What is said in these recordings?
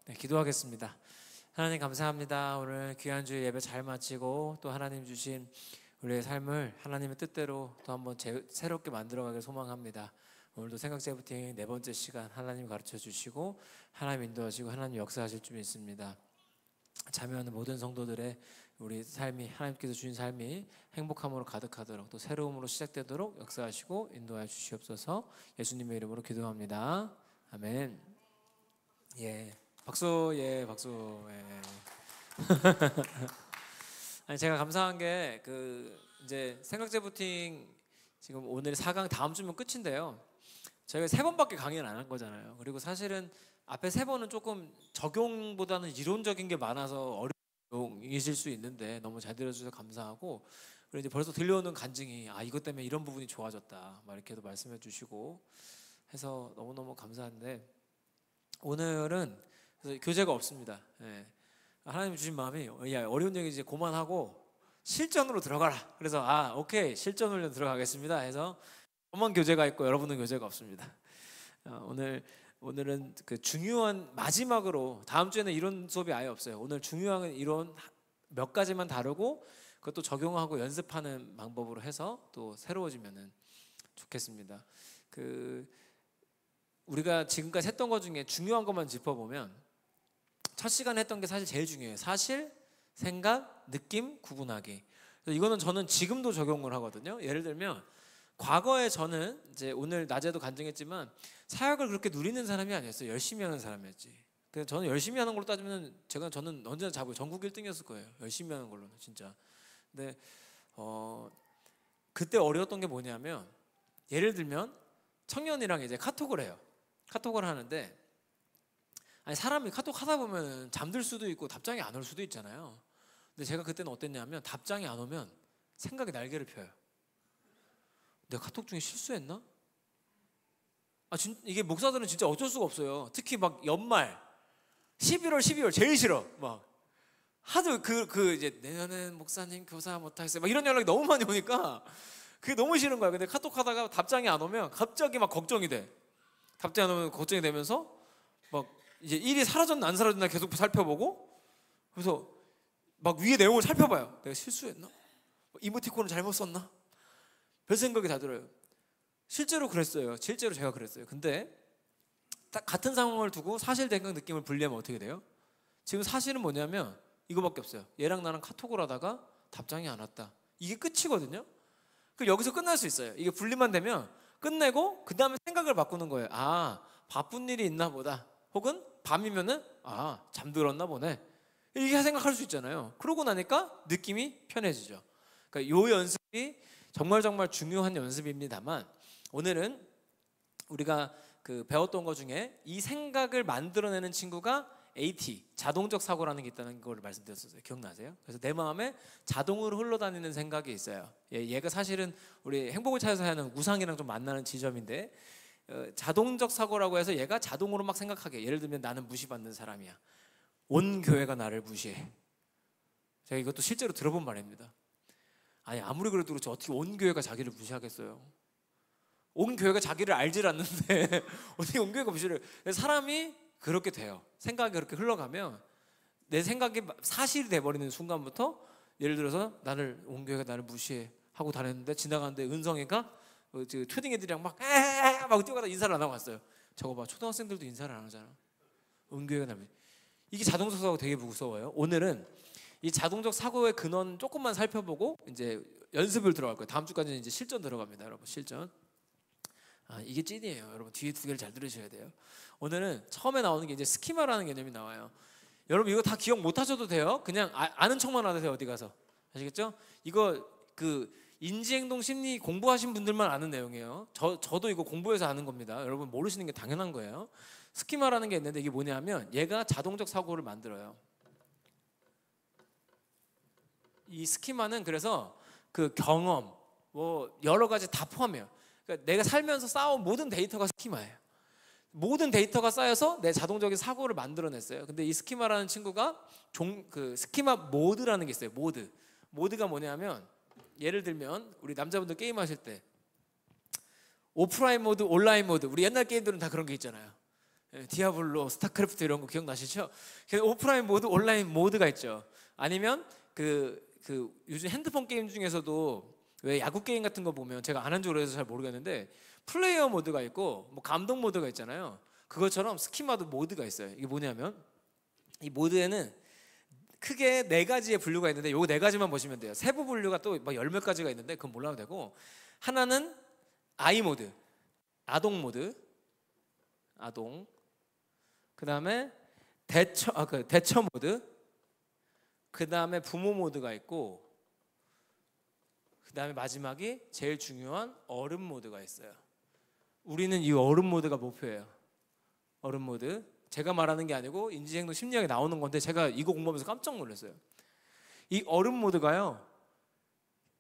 네, 기도하겠습니다. 하나님 감사합니다. 오늘 귀한 주일 예배 잘 마치고 또 하나님 주신 우리의 삶을 하나님의 뜻대로 또 한번 새롭게 만들어가길 소망합니다. 오늘도 생각재부팅 네 번째 시간 하나님 가르쳐 주시고 하나님 인도하시고 하나님 역사하실 줄 믿습니다. 참여하는 모든 성도들의 우리 삶이 하나님께서 주신 삶이 행복함으로 가득하도록 또 새로움으로 시작되도록 역사하시고 인도하여 주시옵소서. 예수님의 이름으로 기도합니다. 아멘. 예, 박수. 예, 박수. 예. 아니 제가 감사한 게 이제 생각재부팅 지금 오늘 4강 다음 주면 끝인데요. 저희가 3번밖에 강의를 안 한 거잖아요. 그리고 사실은 앞에 3번은 조금 적용보다는 이론적인 게 많아서 어려우실 수 있는데 너무 잘 들어주셔서 감사하고, 그리고 이제 벌써 들려오는 간증이 이것 때문에 이런 부분이 좋아졌다 막 이렇게도 말씀해 주시고 해서 너무너무 감사한데, 오늘은 교재가 없습니다. 예. 하나님 주신 마음이 야, 어려운 얘기 이제 그만하고 실전으로 들어가라. 그래서 오케이, 실전 훈련 들어가겠습니다 해서 저만 교재가 있고 여러분은 교재가 없습니다. 오늘은 그 중요한 마지막으로, 다음 주에는 이론 수업이 아예 없어요. 오늘 중요한 이론 몇 가지만 다루고 그것도 적용하고 연습하는 방법으로 해서 또 새로워지면은 좋겠습니다. 우리가 지금까지 했던 것 중에 중요한 것만 짚어보면 첫 시간에 했던 게 사실 제일 중요해요. 사실, 생각, 느낌, 구분하기. 이거는 저는 지금도 적용을 하거든요. 예를 들면 과거에 저는 이제 오늘 낮에도 간증했지만 사역을 그렇게 누리는 사람이 아니었어요. 열심히 하는 사람이었지. 그래서 저는 열심히 하는 걸로 따지면 저는 언제나 전국 1등이었을 거예요. 열심히 하는 걸로는 진짜. 근데 그때 어려웠던 게 뭐냐면, 예를 들면 청년이랑 이제 카톡을 해요. 카톡을 하는데 사람이 카톡 하다 보면 잠들 수도 있고 답장이 안 올 수도 있잖아요. 근데 제가 그때는 어땠냐면 답장이 안 오면 생각이 날개를 펴요. 내가 카톡 중에 실수했나? 이게 목사들은 진짜 어쩔 수가 없어요. 특히 막 연말 11월 12월 제일 싫어. 막 하도 이제 내년엔 목사님 교사 못하겠어요 막 이런 연락이 너무 많이 오니까 그게 너무 싫은 거야. 근데 카톡 하다가 답장이 안 오면 갑자기 막 걱정이 돼. 답장이 안 오면 걱정이 되면서 막 이제 일이 사라졌나 안 사라졌나 계속 살펴보고, 그래서 막 위에 내용을 살펴봐요. 내가 실수했나? 이모티콘을 잘못 썼나? 별 생각이 다 들어요. 실제로 그랬어요. 실제로 제가 그랬어요. 근데 딱 같은 상황을 두고 사실, 생각, 느낌을 분리하면 어떻게 돼요? 지금 사실은 뭐냐면 이거밖에 없어요. 얘랑 나랑 카톡을 하다가 답장이 안 왔다. 이게 끝이거든요. 그럼 여기서 끝날 수 있어요. 이게 분리만 되면 끝내고 그 다음에 생각을 바꾸는 거예요. 바쁜 일이 있나 보다. 혹은 밤이면은 잠들었나 보네. 이렇게 생각할 수 있잖아요. 그러고 나니까 느낌이 편해지죠. 그러니까 이 연습이 정말 중요한 연습입니다만, 오늘은 우리가 배웠던 것 중에 이 생각을 만들어내는 친구가 AT, 자동적 사고라는 게 있다는 걸 말씀드렸었어요. 기억나세요? 그래서 내 마음에 자동으로 흘러다니는 생각이 있어요. 얘가 사실은 우리 행복을 찾아서 하는 우상이랑 좀 만나는 지점인데, 자동적 사고라고 해서 얘가 자동으로 막 생각하게. 예를 들면 나는 무시받는 사람이야. 온 교회가 나를 무시해. 제가 이것도 실제로 들어본 말입니다. 아무리 그래도 그렇지 어떻게 온 교회가 자기를 무시하겠어요. 온 교회가 자기를 알질 않는데 어떻게 온 교회가 무시를 해요. 사람이 그렇게 돼요. 생각이 그렇게 흘러가면 내 생각이 사실이 돼버리는 순간부터, 예를 들어서 온 교회가 나를 무시해 하고 다녔는데 지나가는데 은성이가 초딩 애들이랑 막 뛰어가다 인사를 안 하고 왔어요. 저거 봐, 초등학생들도 인사를 안 하잖아. 온 교회가 나를 무시해. 이게 자동적 사고가 되게 무서워요. 오늘은 이 자동적 사고의 근원 조금만 살펴보고 이제 연습을 들어갈 거예요. 다음 주까지는 이제 실전 들어갑니다, 여러분. 실전. 이게 찐이에요, 여러분. 뒤에 두 개를 잘 들으셔야 돼요. 오늘은 처음에 나오는 게 이제 스키마라는 개념이 나와요. 여러분 이거 다 기억 못 하셔도 돼요. 그냥 아는 척만 하세요. 어디 가서. 아시겠죠? 이거 인지행동 심리 공부하신 분들만 아는 내용이에요. 저도 이거 공부해서 아는 겁니다. 여러분 모르시는 게 당연한 거예요. 스키마라는 게 있는데 이게 뭐냐면 얘가 자동적 사고를 만들어요. 이 스키마는 그래서 경험 여러 가지 다 포함해요. 그러니까 내가 살면서 쌓아온 모든 데이터가 스키마예요. 모든 데이터가 쌓여서 내 자동적인 사고를 만들어냈어요. 근데 이 스키마라는 친구가 스키마 모드라는 게 있어요. 모드가 뭐냐면, 예를 들면 우리 남자분들 게임하실 때 오프라인 모드, 온라인 모드, 우리 옛날 게임들은 다 그런 게 있잖아요. 디아블로, 스타크래프트 이런 거 기억나시죠? 오프라인 모드, 온라인 모드가 있죠. 아니면 요즘 핸드폰 게임 중에서도 왜 야구 게임 같은 거 보면 제가 안 한 지 오래돼서 잘 모르겠는데 플레이어 모드가 있고 뭐 감독 모드가 있잖아요. 그것처럼 스키마도 모드가 있어요. 이게 뭐냐면 이 모드에는 크게 4가지의 분류가 있는데 요 4가지만 보시면 돼요. 세부 분류가 또 막 10몇 가지가 있는데 그건 몰라도 되고, 하나는 아이 모드, 아동 모드, 아동. 그다음에 대처 모드. 그다음에 부모 모드가 있고, 그다음에 마지막이 제일 중요한 어른 모드가 있어요. 우리는 이 어른 모드가 목표예요. 어른 모드. 제가 말하는 게 아니고 인지행동 심리학에 나오는 건데 제가 이거 공부하면서 깜짝 놀랐어요. 이 어른 모드가요,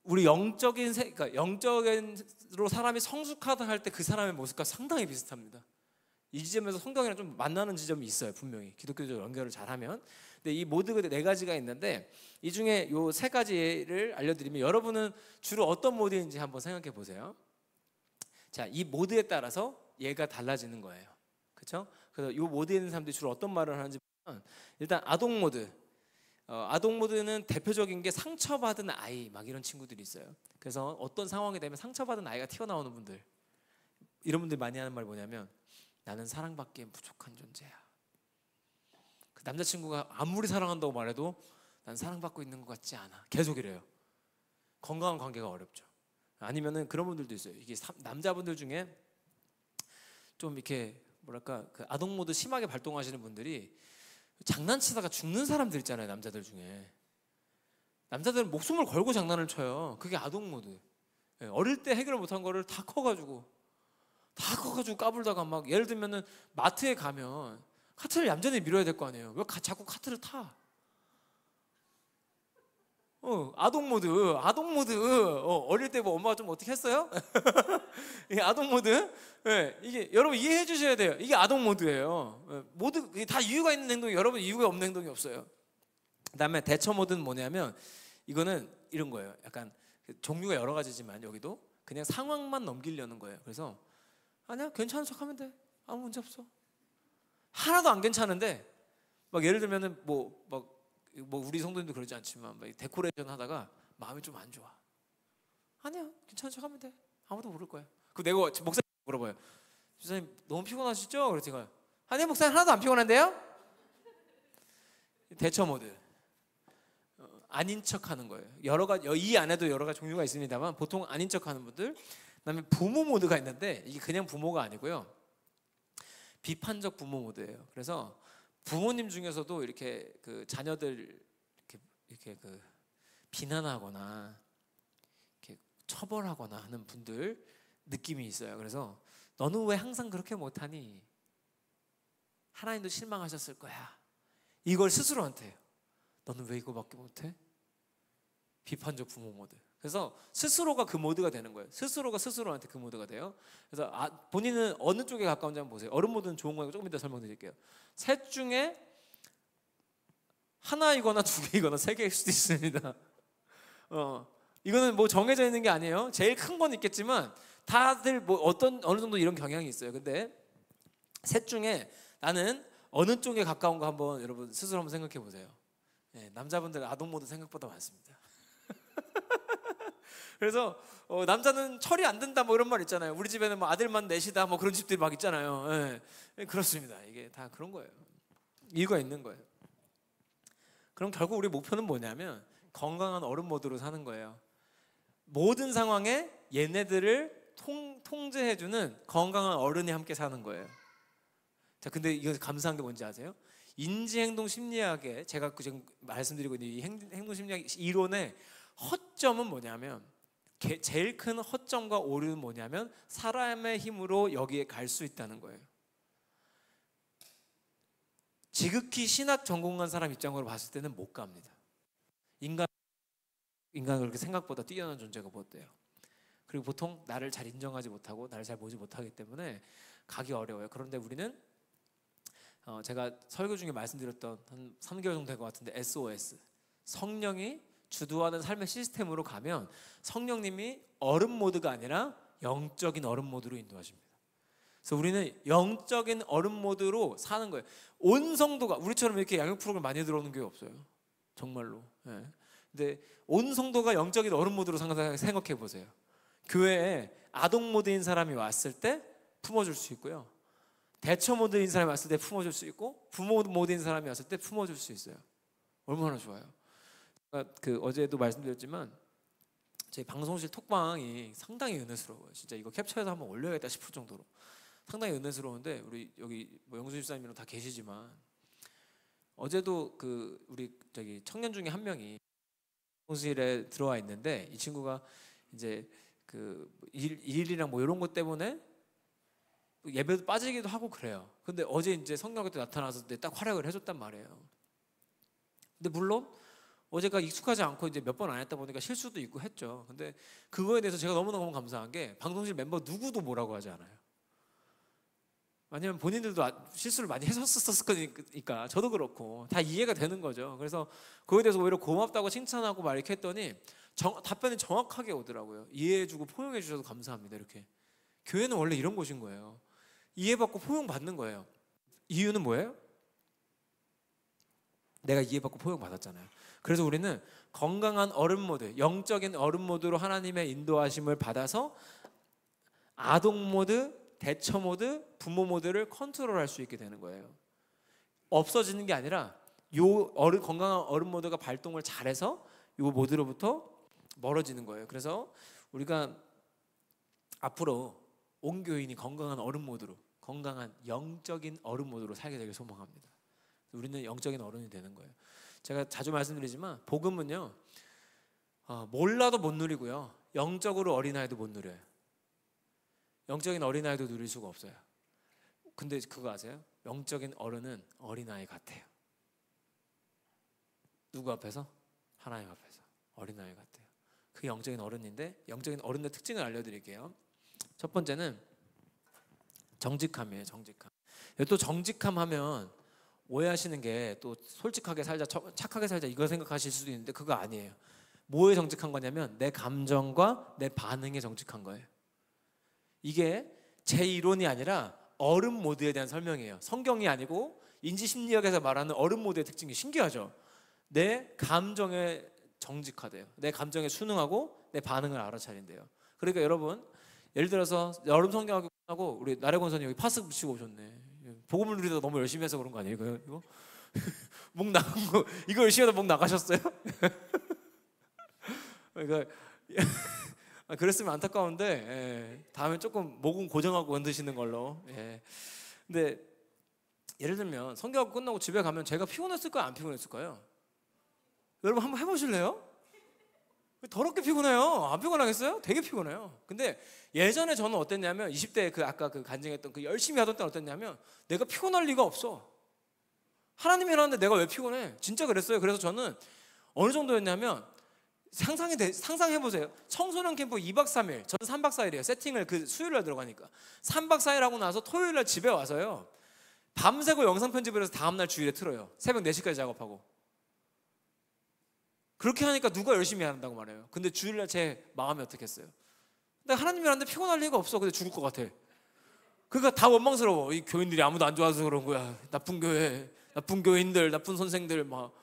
우리 그러니까 영적으로 사람이 성숙하다 할 때 그 사람의 모습과 상당히 비슷합니다. 이 지점에서 성경이랑 좀 만나는 지점이 있어요. 분명히 기독교적 연결을 잘하면. 근데 이 모드가 4가지가 있는데 이 중에 요 3가지를 알려드리면 여러분은 주로 어떤 모드인지 한번 생각해 보세요. 자, 이 모드에 따라서 얘가 달라지는 거예요. 그렇죠? 그래서 이 모드에 있는 사람들이 주로 어떤 말을 하는지 보면, 일단 아동 모드. 아동 모드는 대표적인 게 상처받은 아이 막 이런 친구들이 있어요. 그래서 어떤 상황이 되면 상처받은 아이가 튀어나오는 분들, 이런 분들이 많이 하는 말이 뭐냐면 나는 사랑받기엔 부족한 존재야. 그 남자친구가 아무리 사랑한다고 말해도 난 사랑받고 있는 것 같지 않아. 계속 이래요. 건강한 관계가 어렵죠. 아니면은 그런 분들도 있어요. 이게 남자분들 중에 좀 이렇게 뭐랄까 그 아동 모드 심하게 발동하시는 분들이 장난치다가 죽는 사람들 있잖아요. 남자들 중에 남자들은 목숨을 걸고 장난을 쳐요. 그게 아동 모드. 어릴 때 해결 못한 거를 다 커가지고 까불다가 막, 예를 들면은 마트에 가면 카트를 얌전히 밀어야 될 거 아니에요. 왜 자꾸 카트를 타? 아동 모드. 어릴 때 뭐 엄마가 좀 어떻게 했어요? 이게 아동 모드. 이게 여러분 이해해 주셔야 돼요. 이게 아동 모드예요. 모두 다 이유가 있는 행동이, 여러분 이유가 없는 행동이 없어요. 그다음에 대처 모드는 뭐냐면 이거는 이런 거예요. 약간 종류가 여러 가지지만 여기도 그냥 상황만 넘기려는 거예요. 그래서 아니야, 괜찮은 척하면 돼. 아무 문제 없어. 하나도 안 괜찮은데 막 예를 들면은 뭐 우리 성도님도 그러지 않지만 막 데코레이션 하다가 마음이 좀 안 좋아. 아니야, 괜찮은 척하면 돼. 아무도 모를 거야. 그 내가 목사님 물어봐요. 목사님 너무 피곤하시죠? 그래서 제가 아니요, 목사님 하나도 안 피곤한데요? 대처 모드. 아닌 척하는 거예요. 여러 가지, 이 안에도 여러 가지 종류가 있습니다만 보통 아닌 척하는 분들. 그다음에 부모 모드가 있는데 이게 그냥 부모가 아니고요, 비판적 부모 모드예요. 그래서 부모님 중에서도 이렇게 그 자녀들 이렇게 그 비난하거나 이렇게 처벌하거나 하는 분들 느낌이 있어요. 그래서 너는 왜 항상 그렇게 못하니? 하나님도 실망하셨을 거야. 이걸 스스로한테 해요. 너는 왜 이거밖에 못해? 비판적 부모 모드. 그래서 스스로가 그 모드가 되는 거예요. 스스로가 스스로한테 그 모드가 돼요. 그래서 본인은 어느 쪽에 가까운지 한번 보세요. 어른 모드는 좋은 거니까 조금 이따 설명드릴게요. 셋 중에 하나이거나 2개이거나 3개일 수도 있습니다. 이거는 뭐 정해져 있는 게 아니에요. 제일 큰 건 있겠지만 다들 뭐 어느 정도 이런 경향이 있어요. 근데 셋 중에 나는 어느 쪽에 가까운 거 한번 여러분 스스로 한번 생각해 보세요. 남자분들 아동 모드 생각보다 많습니다. 그래서 남자는 철이 안 든다 뭐 이런 말 있잖아요. 우리 집에는 뭐 아들만 넷이다 뭐 그런 집들이 막 있잖아요. 그렇습니다. 이게 다 그런 거예요. 이유가 있는 거예요. 그럼 결국 우리 목표는 뭐냐면 건강한 어른 모드로 사는 거예요. 모든 상황에 얘네들을 통제해주는 건강한 어른이 함께 사는 거예요. 자, 근데 이거 감사한 게 뭔지 아세요? 인지행동 심리학에 제가 지금 말씀드리고 있는 이 행동심리학 이론의 허점은 뭐냐면, 제일 큰 허점과 오류는 뭐냐면 사람의 힘으로 여기에 갈 수 있다는 거예요. 지극히 신학 전공한 사람 입장으로 봤을 때는 못 갑니다. 인간은 그렇게 생각보다 뛰어난 존재가 못 돼요. 그리고 보통 나를 잘 인정하지 못하고 나를 잘 보지 못하기 때문에 가기 어려워요. 그런데 우리는 제가 설교 중에 말씀드렸던 한 3개월 정도 된 것 같은데 SOS, 성령이 주도하는 삶의 시스템으로 가면 성령님이 어른 모드가 아니라 영적인 어른 모드로 인도하십니다. 그래서 우리는 영적인 어른 모드로 사는 거예요. 온 성도가 우리처럼 이렇게 양육 프로그램 많이 들어오는 교회 없어요. 정말로. 예. 근데 온 성도가 영적인 어른 모드로 생각해 보세요. 교회에 아동 모드인 사람이 왔을 때 품어줄 수 있고요. 대처 모드인 사람이 왔을 때 품어줄 수 있고, 부모 모드인 사람이 왔을 때 품어줄 수 있어요. 얼마나 좋아요. 어제도 말씀드렸지만 제 방송실 톡방이 상당히 은혜스러워요. 진짜 이거 캡처해서 한번 올려야겠다 싶을 정도로 상당히 은혜스러운데, 우리 여기 영수 집사님이랑 다 계시지만 어제도 우리 청년 중에 한 명이 방송실에 들어와 있는데, 이 친구가 이제 일이랑 이런 것 때문에 예배도 빠지기도 하고 그래요. 근데 어제 이제 성령이 때 나타나서 딱 활약을 해줬단 말이에요. 근데 물론 어제가 익숙하지 않고 이제 몇 번 안 했다 보니까 실수도 있고 했죠. 근데 그거에 대해서 제가 너무너무 감사한 게 방송실 멤버 누구도 뭐라고 하지 않아요. 왜냐면 본인들도 실수를 많이 했었을 거니까, 저도 그렇고 다 이해가 되는 거죠. 그래서 그거에 대해서 오히려 고맙다고 칭찬하고 막 이렇게 했더니 답변이 정확하게 오더라고요. 이해해주고 포용해 주셔서 감사합니다. 이렇게. 교회는 원래 이런 곳인 거예요. 이해받고 포용받는 거예요. 이유는 뭐예요? 내가 이해받고 포용받았잖아요. 그래서 우리는 건강한 어른 모드, 영적인 어른 모드로 하나님의 인도하심을 받아서 아동 모드, 대처 모드, 부모 모드를 컨트롤할 수 있게 되는 거예요. 없어지는 게 아니라 건강한 어른 모드가 발동을 잘해서 이 모드로부터 멀어지는 거예요. 그래서 우리가 앞으로 온 교인이 건강한 어른 모드로, 건강한 영적인 어른 모드로 살게 되길 소망합니다. 우리는 영적인 어른이 되는 거예요. 제가 자주 말씀드리지만 복음은요, 몰라도 못 누리고요, 영적으로 어린아이도 못 누려요. 영적인 어린아이도 누릴 수가 없어요. 근데 그거 아세요? 영적인 어른은 어린아이 같아요. 누구 앞에서? 하나님 앞에서 어린아이 같아요. 그게 영적인 어른인데, 영적인 어른의 특징을 알려드릴게요. 첫 번째는 정직함이에요. 정직함. 또 정직함 하면 오해하시는 게, 또 솔직하게 살자, 착하게 살자 이거 생각하실 수도 있는데 그거 아니에요. 뭐에 정직한 거냐면 내 감정과 내 반응에 정직한 거예요. 이게 제 이론이 아니라 어른 모드에 대한 설명이에요. 성경이 아니고 인지심리학에서 말하는 어른 모드의 특징이 신기하죠. 내 감정에 정직하대요. 내 감정에 순응하고 내 반응을 알아차린대요. 그러니까 여러분, 예를 들어서 여름 성경학교 끝나고 우리 나래 권사님 여기 파스 붙이고 오셨네. 복음을 누리다 너무 열심히 해서 그런 거 아니에요? 이거? 목 나간 거, 이거 열심히 하다 목 나가셨어요? 그러니까 그랬으면 안타까운데, 다음에 조금 목은 고정하고 건드시는 걸로. 근데 예를 들면 성경학교 끝나고 집에 가면 제가 피곤했을까요? 안 피곤했을까요? 여러분 한번 해보실래요? 더럽게 피곤해요. 안 피곤하겠어요? 되게 피곤해요. 근데 예전에 저는 어땠냐면 20대 아까 간증했던 열심히 하던 때는 어땠냐면 내가 피곤할 리가 없어. 하나님이 일하는데 내가 왜 피곤해? 진짜 그랬어요. 그래서 저는 어느 정도였냐면 상상해보세요. 청소년 캠프 2박 3일, 저는 3박 4일이에요. 세팅을 수요일날 들어가니까 3박 4일 하고 나서 토요일날 집에 와서요, 밤새고 영상 편집을 해서 다음날 주일에 틀어요. 새벽 4시까지 작업하고. 그렇게 하니까 누가 열심히 한다고 말해요. 근데 주일날 제 마음이 어떻겠어요? 근데 하나님이 하는데 피곤할 리가 없어. 근데 죽을 것 같아. 그러니까 다 원망스러워. 이 교인들이 아무도 안 좋아서 그런 거야. 나쁜 교회, 나쁜 교인들, 나쁜 선생들 막.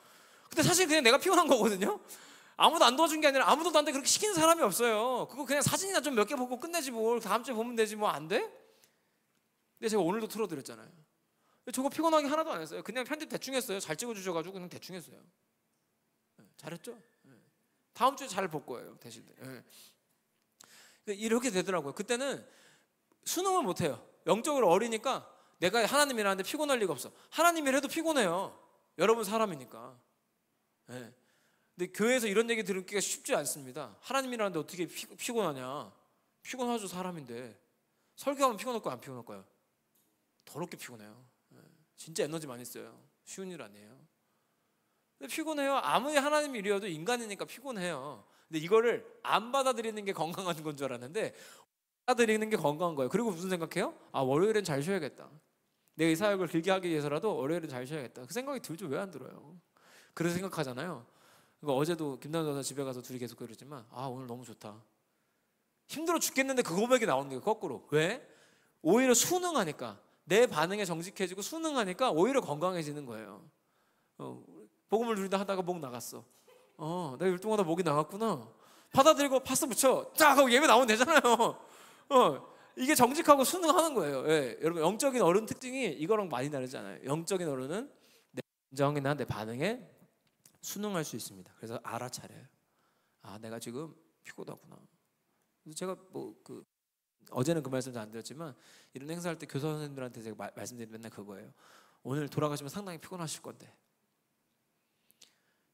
근데 사실 그냥 내가 피곤한 거거든요. 아무도 안 도와준 게 아니라 아무도 나한테 그렇게 시키는 사람이 없어요. 그거 그냥 사진이나 좀 몇 개 보고 끝내지 뭘. 다음 주에 보면 되지 뭐. 안 돼? 근데 제가 오늘도 틀어드렸잖아요. 저거 피곤하게 하나도 안 했어요. 그냥 편집 대충 했어요. 잘 찍어주셔가지고 그냥 대충 했어요. 잘했죠? 다음 주에 잘 볼 거예요, 대신. 이렇게 되더라고요. 그때는 수능을 못 해요. 영적으로 어리니까 내가 하나님이라는데 피곤할 리가 없어. 하나님이라도 피곤해요. 여러분 사람이니까. 근데 교회에서 이런 얘기 들으기가 쉽지 않습니다. 하나님이라는데 어떻게 피곤하냐? 피곤하죠, 사람인데. 설교하면 피곤할까요, 안 피곤할까요? 더럽게 피곤해요. 진짜 에너지 많이 써요. 쉬운 일 아니에요. 근데 피곤해요. 아무리 하나님 일이어도 인간이니까 피곤해요. 근데 이거를 안 받아들이는 게 건강한 건 줄 알았는데 받아들이는 게 건강한 거예요. 그리고 무슨 생각해요? 월요일엔 잘 쉬어야겠다. 내 이 사역을 길게 하기 위해서라도 월요일엔 잘 쉬어야겠다. 그 생각이 들죠. 왜 안 들어요? 그래서 생각하잖아요. 그러니까 어제도 김남준 전사 집에 가서 둘이 계속 그랬지만 오늘 너무 좋다. 힘들어 죽겠는데 그 고백이 나오는 거예요. 거꾸로. 왜? 오히려 순응하니까, 내 반응에 정직해지고 순응하니까 오히려 건강해지는 거예요. 복음을 누린다 하다가 목 나갔어. 내가 율동하다 목이 나갔구나. 받아들이고 파스 붙여 딱 하고 예배 나오면 되잖아요. 이게 정직하고 순응하는 거예요. 예, 여러분 영적인 어른 특징이 이거랑 많이 다르잖아요. 영적인 어른은 내 감정이나 내 반응에 순응할 수 있습니다. 그래서 알아차려요. 내가 지금 피곤하구나. 그래서 제가 어제는 그 말씀 잘 안 드렸지만 이런 행사할 때 교사 선생님들한테 제가 말씀드리는 맨날 그거예요. 오늘 돌아가시면 상당히 피곤하실 건데,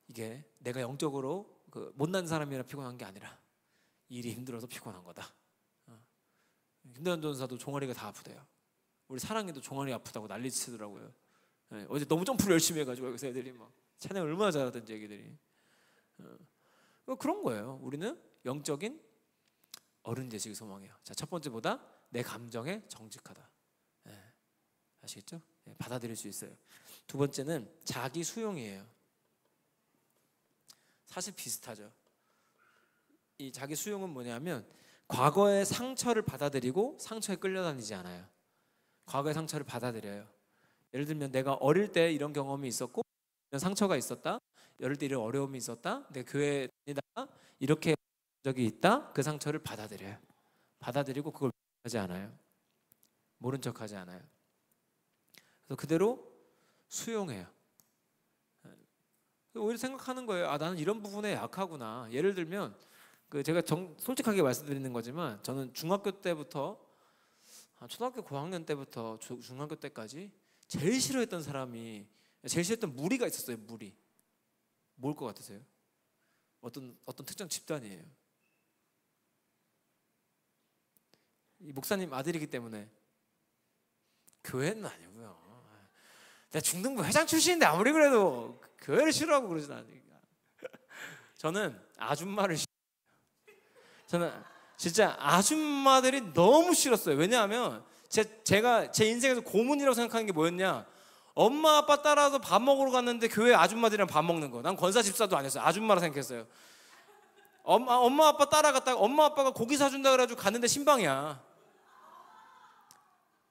이게 내가 영적으로 못난 사람이라 피곤한 게 아니라 일이 힘들어서 피곤한 거다. 김대현 전사도 종아리가 다 아프대요. 우리 사랑이도 종아리 아프다고 난리치더라고요. 어제 너무 점프를 열심히 해가지고 여기서 애들이 막 찬양 얼마나 잘하던지 애기들이. 그런 거예요. 우리는 영적인 어른 되시기 소망해요. 자, 첫 번째보다 내 감정에 정직하다. 아시겠죠? 받아들일 수 있어요. 두 번째는 자기 수용이에요. 사실 비슷하죠. 이 자기 수용은 뭐냐면 과거의 상처를 받아들이고 상처에 끌려다니지 않아요. 과거의 상처를 받아들여요. 예를 들면 내가 어릴 때 이런 경험이 있었고 이런 상처가 있었다. 어릴 때 이런 어려움이 있었다. 내가 교회에 다니다가 이렇게 적이 있다. 그 상처를 받아들여요. 받아들이고 그걸 하지 않아요. 모른 척하지 않아요. 그래서 그대로 수용해요. 오히려 생각하는 거예요. 나는 이런 부분에 약하구나. 예를 들면 제가 솔직하게 말씀드리는 거지만 저는 중학교 때부터 초등학교 고학년 때부터 중학교 때까지 제일 싫어했던 무리가 있었어요. 무리. 뭘 것 같으세요? 어떤 특정 집단이에요. 이 목사님 아들이기 때문에. 교회는 아니고요. 내가 중등부 회장 출신인데 아무리 그래도 교회를 싫어하고 그러진 않으니까. 저는 아줌마를 저는 진짜 아줌마들이 너무 싫었어요. 왜냐하면 제가 제 인생에서 고문이라고 생각하는 게 뭐였냐, 엄마 아빠 따라서 밥 먹으러 갔는데 교회 아줌마들이랑 밥 먹는 거. 난 권사 집사도 아니었어요. 아줌마라 생각했어요. 엄마 아빠 따라갔다가 엄마 아빠가 고기 사준다 그래가지고 갔는데 신방이야.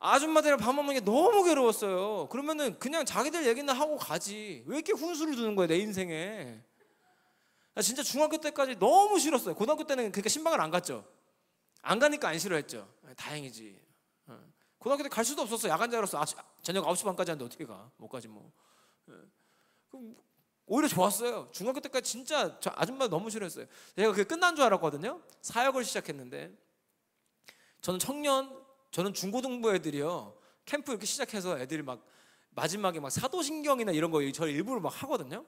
아줌마들이랑 밥 먹는 게 너무 괴로웠어요. 그러면은 그냥 자기들 얘기나 하고 가지. 왜 이렇게 훈수를 두는 거야 내 인생에. 나 진짜 중학교 때까지 너무 싫었어요. 고등학교 때는 그러니까 신방을 안 갔죠. 안 가니까 안 싫어했죠. 다행이지. 고등학교 때 갈 수도 없었어. 야간자로서 저녁 9시 반까지 하는데 어떻게 가? 못 가지 뭐. 오히려 좋았어요. 중학교 때까지 진짜 저 아줌마 너무 싫어했어요. 제가 그게 끝난 줄 알았거든요. 사역을 시작했는데 저는 중고등부 애들이요. 캠프 이렇게 시작해서 애들이 막 마지막에 막 사도신경이나 이런 거 저를 일부러 막 하거든요.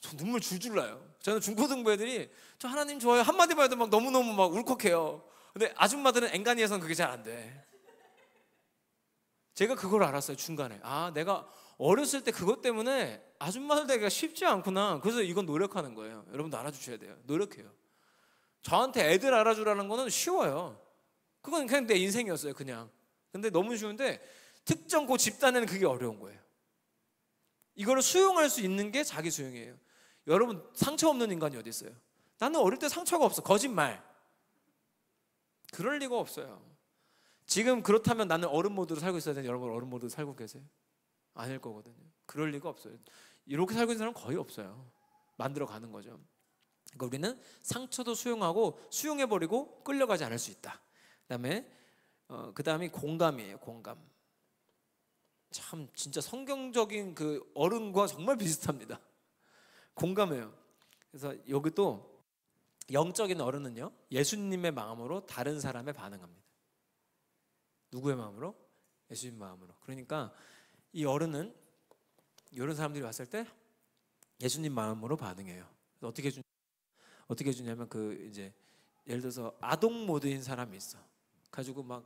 저 눈물 줄줄 나요. 저는 중고등부 애들이 저 하나님 좋아요 한마디만 해도 막 너무너무 막 울컥해요. 근데 아줌마들은 앵간히에서는 그게 잘 안 돼. 제가 그걸 알았어요. 중간에. 내가 어렸을 때 그것 때문에 아줌마들 되기가 쉽지 않구나. 그래서 이건 노력하는 거예요. 여러분도 알아주셔야 돼요. 노력해요. 저한테 애들 알아주라는 거는 쉬워요. 그건 그냥 내 인생이었어요. 그냥. 근데 너무 쉬운데 특정 그 집단에는 그게 어려운 거예요. 이거를 수용할 수 있는 게 자기 수용이에요. 여러분 상처 없는 인간이 어디 있어요? 나는 어릴 때 상처가 없어. 거짓말. 그럴 리가 없어요. 지금 그렇다면 나는 어른 모드로 살고 있어야 되는데 여러분 어른 모드로 살고 계세요? 아닐 거거든요. 그럴 리가 없어요. 이렇게 살고 있는 사람은 거의 없어요. 만들어가는 거죠. 그러니까 우리는 상처도 수용하고 수용해버리고 끌려가지 않을 수 있다. 그 다음이 공감이에요. 공감. 참 진짜 성경적인 그 어른과 정말 비슷합니다. 공감해요. 그래서 여기 또 영적인 어른은요, 예수님의 마음으로 다른 사람에 반응합니다. 누구의 마음으로? 예수님 마음으로. 그러니까 이 어른은 이런 사람들이 왔을 때 예수님 마음으로 반응해요. 어떻게 해주냐면 이제 예를 들어서 아동 모드인 사람이 있어. 가지고 막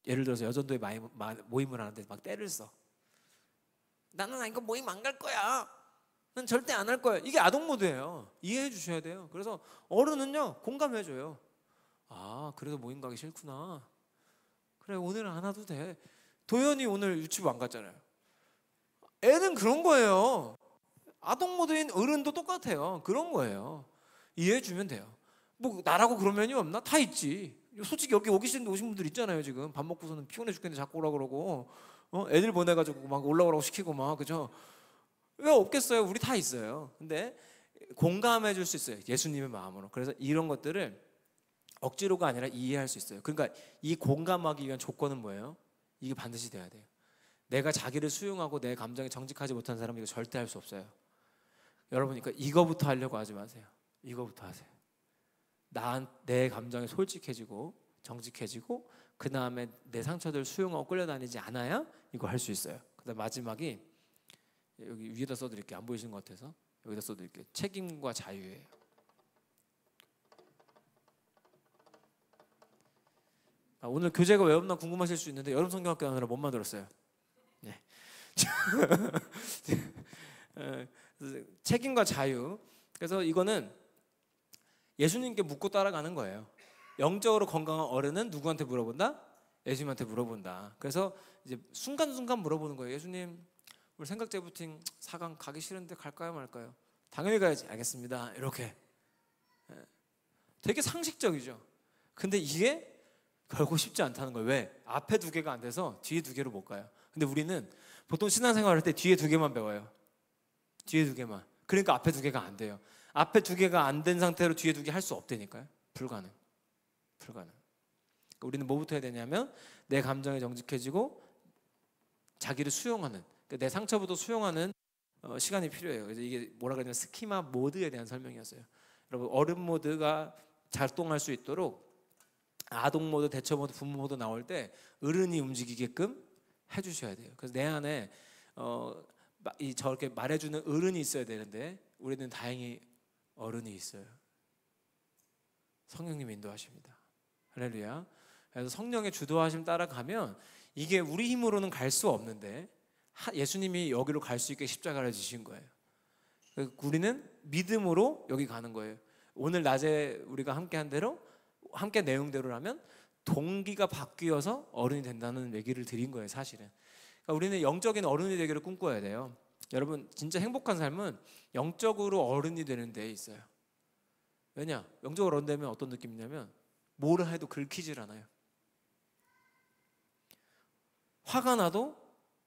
예를 들어서 여전도에 모임을 하는데 막 때를 써. 나는 이거 모임 안 갈 거야. 난 절대 안 할 거야. 이게 아동 모드예요. 이해해 주셔야 돼요. 그래서 어른은요 공감해 줘요. 그래도 모임 가기 싫구나. 그래 오늘은 안 와도 돼. 도연이 오늘 유치부 안 갔잖아요. 애는 그런 거예요. 아동 모드인 어른도 똑같아요. 그런 거예요. 이해해 주면 돼요. 뭐 나라고 그런 면이 없나? 다 있지. 솔직히 여기 오기 싫은데 오신 분들 있잖아요. 지금 밥 먹고서는 피곤해 죽겠는데 자꾸 오라 그러고 애들 보내가지고 막 올라오라고 시키고 막 그죠? 왜 없겠어요? 우리 다 있어요. 근데 공감해 줄 수 있어요. 예수님의 마음으로. 그래서 이런 것들을 억지로가 아니라 이해할 수 있어요. 그러니까 이 공감하기 위한 조건은 뭐예요? 이게 반드시 돼야 돼요. 내가 자기를 수용하고 내 감정에 정직하지 못한 사람은 이거 절대 할 수 없어요. 여러분, 그러니까 이거부터 하려고 하지 마세요. 이거부터 하세요. 내 감정에 솔직해지고 정직해지고 그 다음에 내 상처들 수용하고 끌려다니지 않아야 이거 할 수 있어요. 그다음 마지막이 여기 위에다 써드릴게요. 안 보이시는 것 같아서 여기다 써드릴게요. 책임과 자유예요. 오늘 교재가 왜 없나 궁금하실 수 있는데 여름 성경학교 하느라 못 만들었어요. 네. 책임과 자유. 그래서 이거는 예수님께 묻고 따라가는 거예요. 영적으로 건강한 어른은 누구한테 물어본다? 예수님한테 물어본다. 그래서 이제 순간순간 물어보는 거예요. 예수님, 우리 생각 재부팅 4강 가기 싫은데 갈까요 말까요? 당연히 가야지. 알겠습니다. 이렇게. 되게 상식적이죠. 근데 이게 결국 쉽지 않다는 거예요. 왜? 앞에 2개가 안 돼서 뒤에 2개로 못 가요. 근데 우리는 보통 신앙생활 할 때 뒤에 2개만 배워요. 뒤에 2개만. 그러니까 앞에 2개가 안 돼요. 앞에 2개가 안 된 상태로 뒤에 2개 할 수 없다니까요. 불가능. 그러니까 우리는 뭐부터 해야 되냐면 내 감정에 정직해지고 자기를 수용하는, 그러니까 내 상처부터 수용하는 시간이 필요해요. 그래서 이게 뭐라 그러냐면 스키마 모드에 대한 설명이었어요. 여러분, 어른 모드가 작동할 수 있도록 아동 모드, 대처 모드, 부모 모드 나올 때 어른이 움직이게끔 해주셔야 돼요. 그래서 내 안에 저렇게 말해주는 어른이 있어야 되는데 우리는 다행히 어른이 있어요. 성령님이 인도하십니다. 할렐루야. 그래서 성령의 주도하심 따라가면 이게 우리 힘으로는 갈 수 없는데 예수님이 여기로 갈 수 있게 십자가를 지신 거예요. 우리는 믿음으로 여기 가는 거예요. 오늘 낮에 우리가 함께 한 대로, 함께 내용대로라면 동기가 바뀌어서 어른이 된다는 얘기를 드린 거예요. 사실은. 그러니까 우리는 영적인 어른이 되기를 꿈꿔야 돼요. 여러분, 진짜 행복한 삶은 영적으로 어른이 되는 데에 있어요. 왜냐? 영적으로 어른 되면 어떤 느낌이냐면 뭐를 해도 긁히질 않아요. 화가 나도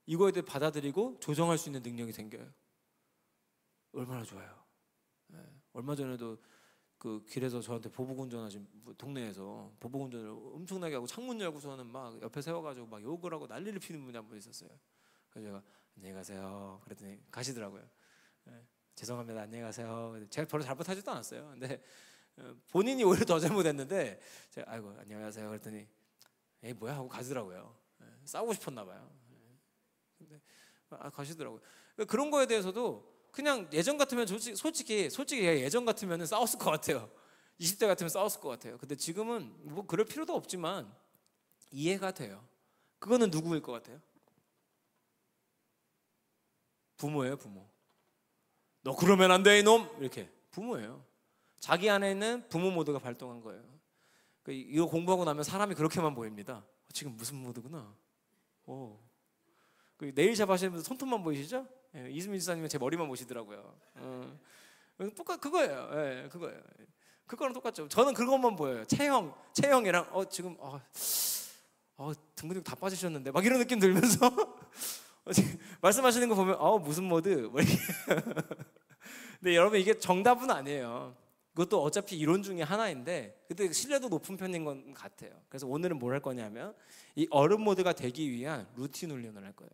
이거에 대해 받아들이고 조정할 수 있는 능력이 생겨요. 얼마나 좋아요. 네. 얼마 전에도 그 길에서 저한테 보복운전하신, 동네에서 보복운전을 엄청나게 하고 창문 열고서는 막 옆에 세워가지고 막 욕을 하고 난리를 피는 분이 한 분 있었어요. 그래서 제가 안녕히 가세요 그랬더니 가시더라고요. 네. 죄송합니다, 안녕히 가세요. 제가 별로 잘못하지도 않았어요. 근데 본인이 오히려 더 잘못했는데 제가 아이고 안녕하세요 그랬더니 에이 뭐야 하고 가시더라고요. 싸우고 싶었나 봐요. 근데 가시더라고요. 그런 거에 대해서도 그냥 예전 같으면 솔직히 예전 같으면 싸웠을 것 같아요. 20대 같으면 싸웠을 것 같아요. 근데 지금은 뭐 그럴 필요도 없지만 이해가 돼요. 그거는 누구일 것 같아요? 부모예요, 부모. 너 그러면 안 돼 이놈! 이렇게 부모예요. 자기 안에 있는 부모 모드가 발동한 거예요. 이거 공부하고 나면 사람이 그렇게만 보입니다. 지금 무슨 모드구나. 네일샵 하시는 분들 손톱만 보이시죠? 예, 이수민 지사님은 제 머리만 보시더라고요. 똑같 그거예요. 예, 그거예요. 그거랑 똑같죠. 저는 그것만 보여요. 체형이랑 지금 등 근육 다 빠지셨는데 막 이런 느낌 들면서 말씀하시는 거 보면 무슨 모드? 뭐 이렇게. 근데 여러분 이게 정답은 아니에요. 그것도 어차피 이론 중에 하나인데 근데 신뢰도 높은 편인 건 같아요. 그래서 오늘은 뭘 할 거냐면 이 어른 모드가 되기 위한 루틴 훈련을 할 거예요.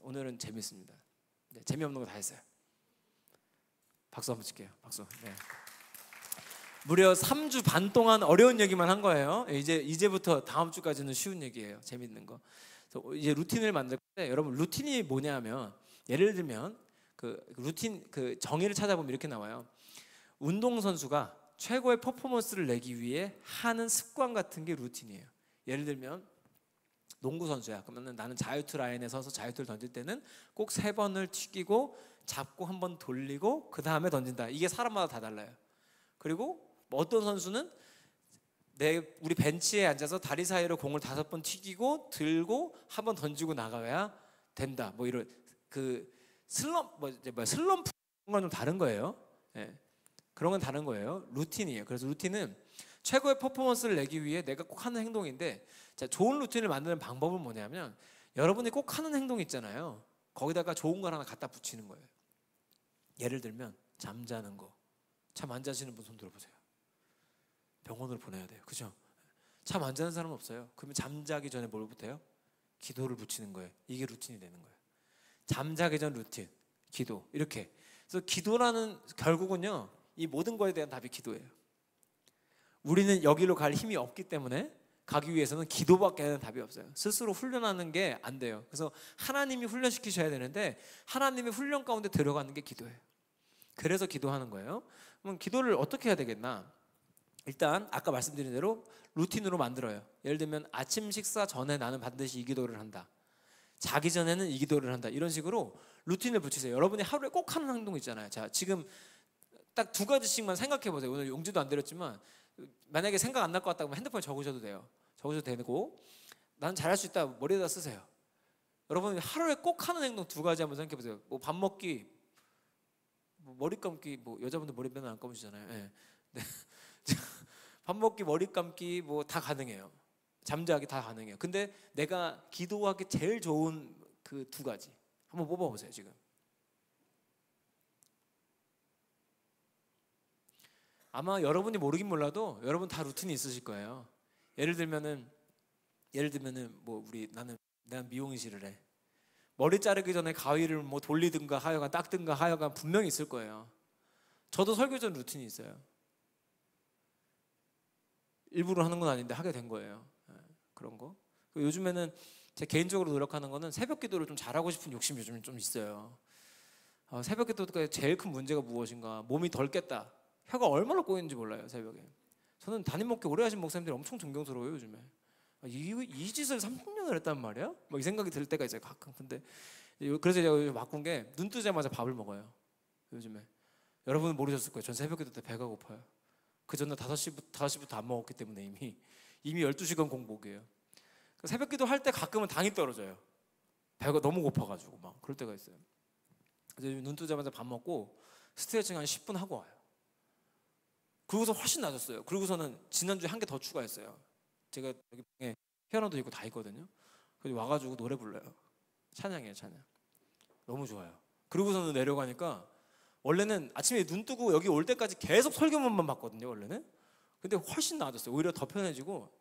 오늘은 재밌습니다. 네, 재미없는 거 다 했어요. 박수 한번 칠게요. 박수. 네. 무려 3주 반 동안 어려운 얘기만 한 거예요. 이제부터 다음 주까지는 쉬운 얘기예요. 재밌는 거. 그래서 이제 루틴을 만들 건데 여러분 루틴이 뭐냐면 예를 들면 그 루틴 그 정의를 찾아보면 이렇게 나와요. 운동선수가 최고의 퍼포먼스를 내기 위해 하는 습관 같은 게 루틴이에요. 예를 들면 농구 선수야. 그러면 나는 자유투 라인에 서서 자유투를 던질 때는 꼭 3번을 튀기고 잡고 한번 돌리고 그 다음에 던진다. 이게 사람마다 다 달라요. 그리고 어떤 선수는 우리 벤치에 앉아서 다리 사이로 공을 5번 튀기고 들고 한번 던지고 나가야 된다. 뭐 이런 그 슬럼프 그런 건 좀 다른 거예요. 네. 그런 건 다른 거예요. 루틴이에요. 그래서 루틴은 최고의 퍼포먼스를 내기 위해 내가 꼭 하는 행동인데, 자, 좋은 루틴을 만드는 방법은 뭐냐면 여러분이 꼭 하는 행동 있잖아요. 거기다가 좋은 걸 하나 갖다 붙이는 거예요. 예를 들면 잠자는 거. 잠 안 자시는 분 손 들어보세요. 병원으로 보내야 돼요. 그죠? 잠 안 자는 사람은 없어요. 그러면 잠자기 전에 뭘 붙여요? 기도를 붙이는 거예요. 이게 루틴이 되는 거예요. 잠자기 전 루틴, 기도, 이렇게. 그래서 기도라는 결국은요, 이 모든 거에 대한 답이 기도예요. 우리는 여기로 갈 힘이 없기 때문에 가기 위해서는 기도밖에 하는 답이 없어요. 스스로 훈련하는 게 안 돼요. 그래서 하나님이 훈련시키셔야 되는데 하나님의 훈련 가운데 들어가는 게 기도예요. 그래서 기도하는 거예요. 그럼 기도를 어떻게 해야 되겠나? 일단 아까 말씀드린 대로 루틴으로 만들어요. 예를 들면 아침 식사 전에 나는 반드시 이 기도를 한다. 자기 전에는 이 기도를 한다. 이런 식으로 루틴을 붙이세요. 여러분이 하루에 꼭 하는 행동 있잖아요. 자, 지금 딱 2가지씩만 생각해 보세요. 오늘 용지도 안 드렸지만 만약에 생각 안 날 것 같다면 핸드폰에 적으셔도 돼요. 적으셔도 되고, 나는 잘할 수 있다 머리에다 쓰세요. 여러분 하루에 꼭 하는 행동 2가지 한번 생각해 보세요. 뭐 밥 먹기, 뭐 머리 감기, 뭐 여자분들 머리 맨날 안 감으시잖아요. 네. 네. 밥 먹기, 머리 감기 뭐 다 가능해요. 잠자기 다 가능해요. 근데 내가 기도하기 제일 좋은 그 2가지 한번 뽑아보세요. 지금 아마 여러분이 모르긴 몰라도 여러분 다 루틴이 있으실 거예요. 예를 들면은 뭐 나는 미용실을 해. 머리 자르기 전에 가위를 뭐 돌리든가 하여간 닦든가 하여간 분명히 있을 거예요. 저도 설교 전 루틴이 있어요. 일부러 하는 건 아닌데 하게 된 거예요. 그런 거. 요즘에는 제 개인적으로 노력하는 거는 새벽 기도를 좀 잘하고 싶은 욕심이 요즘 좀 있어요. 새벽 기도가 제일 큰 문제가 무엇인가? 몸이 덜 깼다. 혀가 얼마나 꼬이는지 몰라요, 새벽에. 저는 담임 목회 오래 하신 목사님들이 엄청 존경스러워요, 요즘에. 이 짓을 30년을 했단 말이야? 막 이 생각이 들 때가 있어요, 가끔. 근데 그래서 제가 요즘 바꾼 게 눈 뜨자마자 밥을 먹어요, 요즘에. 여러분은 모르셨을 거예요. 전 새벽 기도 때 배가 고파요. 그 전날 5시부터 안 먹었기 때문에 이미 12시간 공복이에요. 새벽 기도 할 때 가끔은 당이 떨어져요. 배가 너무 고파가지고 막 그럴 때가 있어요. 그래서 눈 뜨자마자 밥 먹고 스트레칭 한 10분 하고 와요. 그러고서 훨씬 나아졌어요. 그러고서는 지난주에 한 개 더 추가했어요. 제가 여기 방에 피아노도 있고 다 있거든요. 그래서 와가지고 노래 불러요. 찬양이에요, 찬양. 너무 좋아요. 그러고서는 내려가니까 원래는 아침에 눈 뜨고 여기 올 때까지 계속 설교문만 봤거든요, 원래는. 근데 훨씬 나아졌어요. 오히려 더 편해지고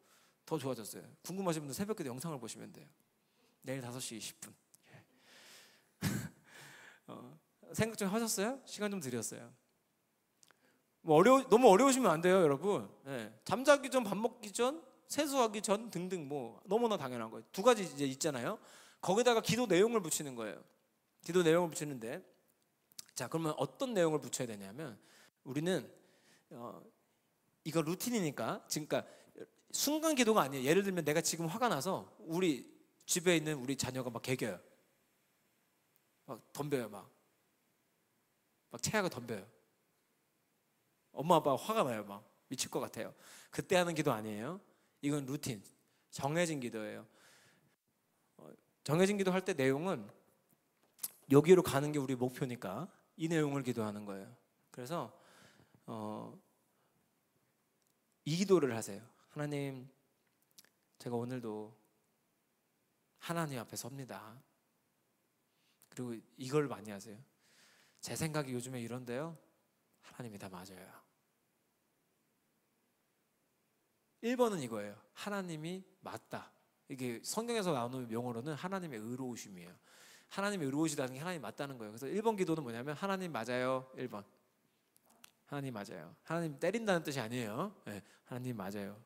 더 좋아졌어요. 궁금하신 분들 새벽기도 영상을 보시면 돼요. 내일 5시 20분. 생각 좀 하셨어요? 시간 좀 드렸어요. 너무 어려우시면 안 돼요, 여러분. 네. 잠자기 전, 밥 먹기 전, 세수하기 전 등등 뭐 너무나 당연한 거예요. 2가지 이제 있잖아요. 거기다가 기도 내용을 붙이는 거예요. 기도 내용을 붙이는데, 자, 그러면 어떤 내용을 붙여야 되냐면 우리는 이거 루틴이니까, 그러니까 순간 기도가 아니에요. 예를 들면 내가 지금 화가 나서 우리 집에 있는 우리 자녀가 막 개겨요. 막 덤벼요, 막 채아가 덤벼요. 엄마 아빠 화가 나요. 막 미칠 것 같아요. 그때 하는 기도 아니에요. 이건 루틴, 정해진 기도예요. 정해진 기도 할 때 내용은 여기로 가는 게 우리 목표니까 이 내용을 기도하는 거예요. 그래서 이 기도를 하세요. 하나님, 제가 오늘도 하나님 앞에 섭니다. 그리고 이걸 많이 하세요. 제 생각이 요즘에 이런데요, 하나님이 다 맞아요. 1번은 이거예요. 하나님이 맞다. 이게 성경에서 나오는 용어로는 하나님의 의로우심이에요. 하나님의 의로우시다는 게 하나님 맞다는 거예요. 그래서 1번 기도는 뭐냐면 하나님 맞아요. 1번. 하나님 맞아요. 하나님 때린다는 뜻이 아니에요. 네, 하나님 맞아요.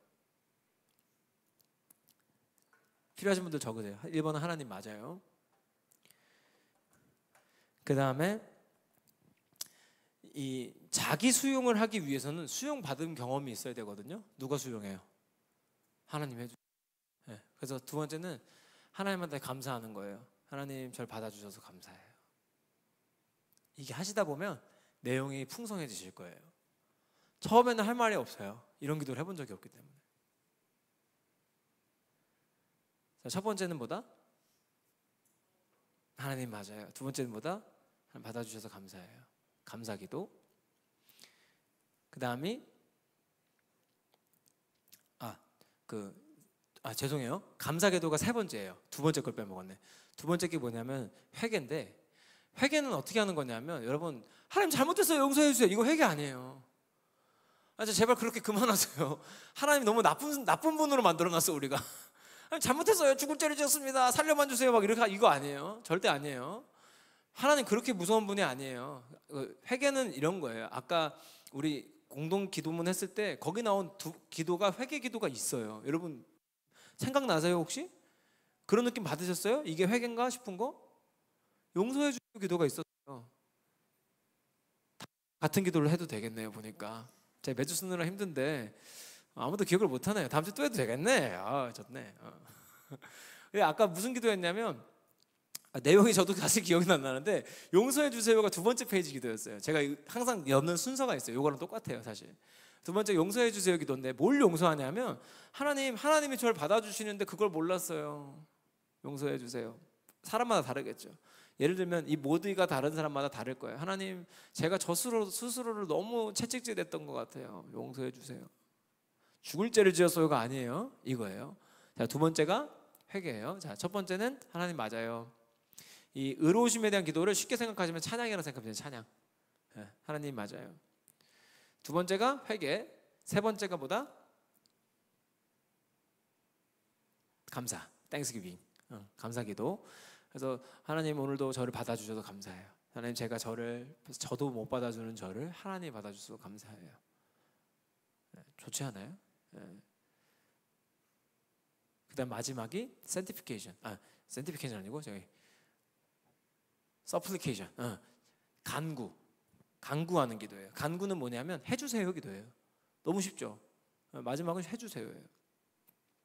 필요하신 분들 적으세요. 1번은 하나님 맞아요. 그 다음에 이 자기 수용을 하기 위해서는 수용 받은 경험이 있어야 되거든요. 누가 수용해요? 하나님 해주. 네, 그래서 2번째는 하나님한테 감사하는 거예요. 하나님 절 받아주셔서 감사해요. 이게 하시다 보면 내용이 풍성해지실 거예요. 처음에는 할 말이 없어요. 이런 기도를 해본 적이 없기 때문에. 자, 첫 번째는 뭐다? 하나님 맞아요. 2번째는 뭐다? 하나님 받아주셔서 감사해요. 감사기도. 그 다음이 죄송해요. 감사 기도가 세 번째예요. 두 번째 걸 빼먹었네. 두 번째 게 뭐냐면 회개인데, 회개는 어떻게 하는 거냐면, 여러분, 하나님 잘못했어요, 용서해 주세요, 이거 회개 아니에요. 제발 그렇게 그만하세요. 하나님 너무 나쁜 분으로 만들어놨어 우리가. 하나님 잘못했어요, 죽을 죄를 지었습니다, 살려만 주세요, 막 이렇게, 이거 아니에요. 절대 아니에요. 하나님 그렇게 무서운 분이 아니에요. 회개는 이런 거예요. 아까 우리 공동 기도문 했을 때 거기 나온 기도가 회개 기도가 있어요. 여러분 생각나세요 혹시? 그런 느낌 받으셨어요? 이게 회개인가 싶은 거? 용서해 주는 기도가 있었어요. 같은 기도를 해도 되겠네요. 보니까 제가 매주 쓰느라 힘든데 아무도 기억을 못하네요. 다음 주 또 해도 되겠네. 좋네. 아까 무슨 기도였냐면, 내용이 저도 사실 기억이 안 나는데, 용서해 주세요가 두 번째 페이지 기도였어요. 제가 항상 여는 순서가 있어요. 이거랑 똑같아요 사실. 두 번째 용서해 주세요 기도인데, 뭘 용서하냐면, 하나님이 저를 받아주시는데 그걸 몰랐어요. 용서해 주세요. 사람마다 다르겠죠. 예를 들면 이 모두가 다른 사람마다 다를 거예요. 하나님, 제가 스스로를 너무 채찍질했던 것 같아요. 용서해 주세요. 죽을 죄를 지었어요가 아니에요. 이거예요. 자, 두 번째가 회개예요. 자, 첫 번째는 하나님 맞아요. 이 의로우심에 대한 기도를 쉽게 생각하시면 찬양이라고 생각하면 돼요. 찬양. 하나님 맞아요. 두 번째가 회개. 세 번째가 뭐다? 감사. 땡스기빙. 감사기도. 그래서 하나님 오늘도 저를 받아주셔서 감사해요. 하나님 제가 저도 못 받아주는 저를 하나님 받아주셔서 감사해요. 좋지 않아요? 그다음 마지막이 sanctification. sanctification 아니고 저기 supplication. 간구하는 기도예요. 간구는 뭐냐면 해주세요 기도예요. 너무 쉽죠? 마지막은 해주세요예요.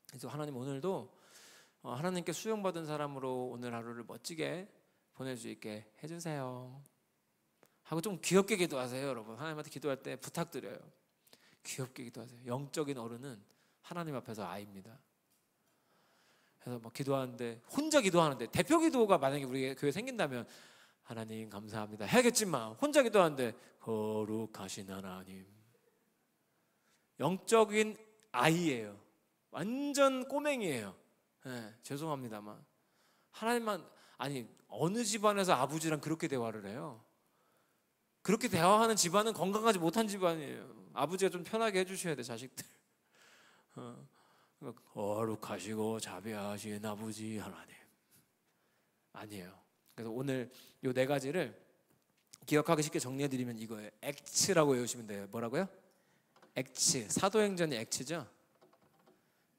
그래서 하나님 오늘도 하나님께 수용받은 사람으로 오늘 하루를 멋지게 보낼 수 있게 해주세요 하고 좀 귀엽게 기도하세요. 여러분 하나님한테 기도할 때 부탁드려요. 귀엽게 기도하세요. 영적인 어른은 하나님 앞에서 아이입니다. 그래서 막 기도하는데, 혼자 기도하는데, 대표 기도가 만약에 우리 교회에 생긴다면 하나님 감사합니다 해야겠지만, 혼자 기도하는데 거룩하신 하나님, 영적인 아이예요. 완전 꼬맹이에요. 죄송합니다만 하나님만, 아니 어느 집안에서 아버지랑 그렇게 대화를 해요? 그렇게 대화하는 집안은 건강하지 못한 집안이에요. 아버지가 좀 편하게 해주셔야 돼 자식들. 거룩하시고 자비하신 아버지 하나님 아니에요. 그래서 오늘 요 네 가지를 기억하기 쉽게 정리해드리면 이거예요. 액츠라고 외우시면 돼요. 뭐라고요? 액츠. 사도행전이 액츠죠.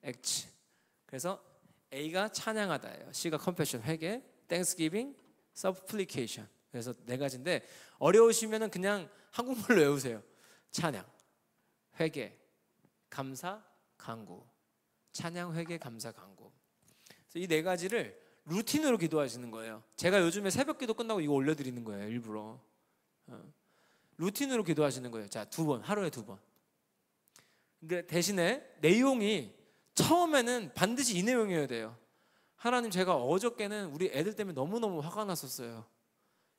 액츠. 그래서 A가 찬양하다예요. C가 confession, 회개, thanksgiving, supplication. 그래서 네 가지인데, 어려우시면은 그냥 한국말로 외우세요. 찬양, 회개, 감사, 간구. 찬양, 회개, 감사, 간구. 그래서 이 네 가지를 루틴으로 기도하시는 거예요. 제가 요즘에 새벽 기도 끝나고 이거 올려드리는 거예요. 일부러. 루틴으로 기도하시는 거예요. 자, 2번, 하루에 2번. 근데 대신에 내용이 처음에는 반드시 이 내용이어야 돼요. 하나님, 제가 어저께는 우리 애들 때문에 너무너무 화가 났었어요.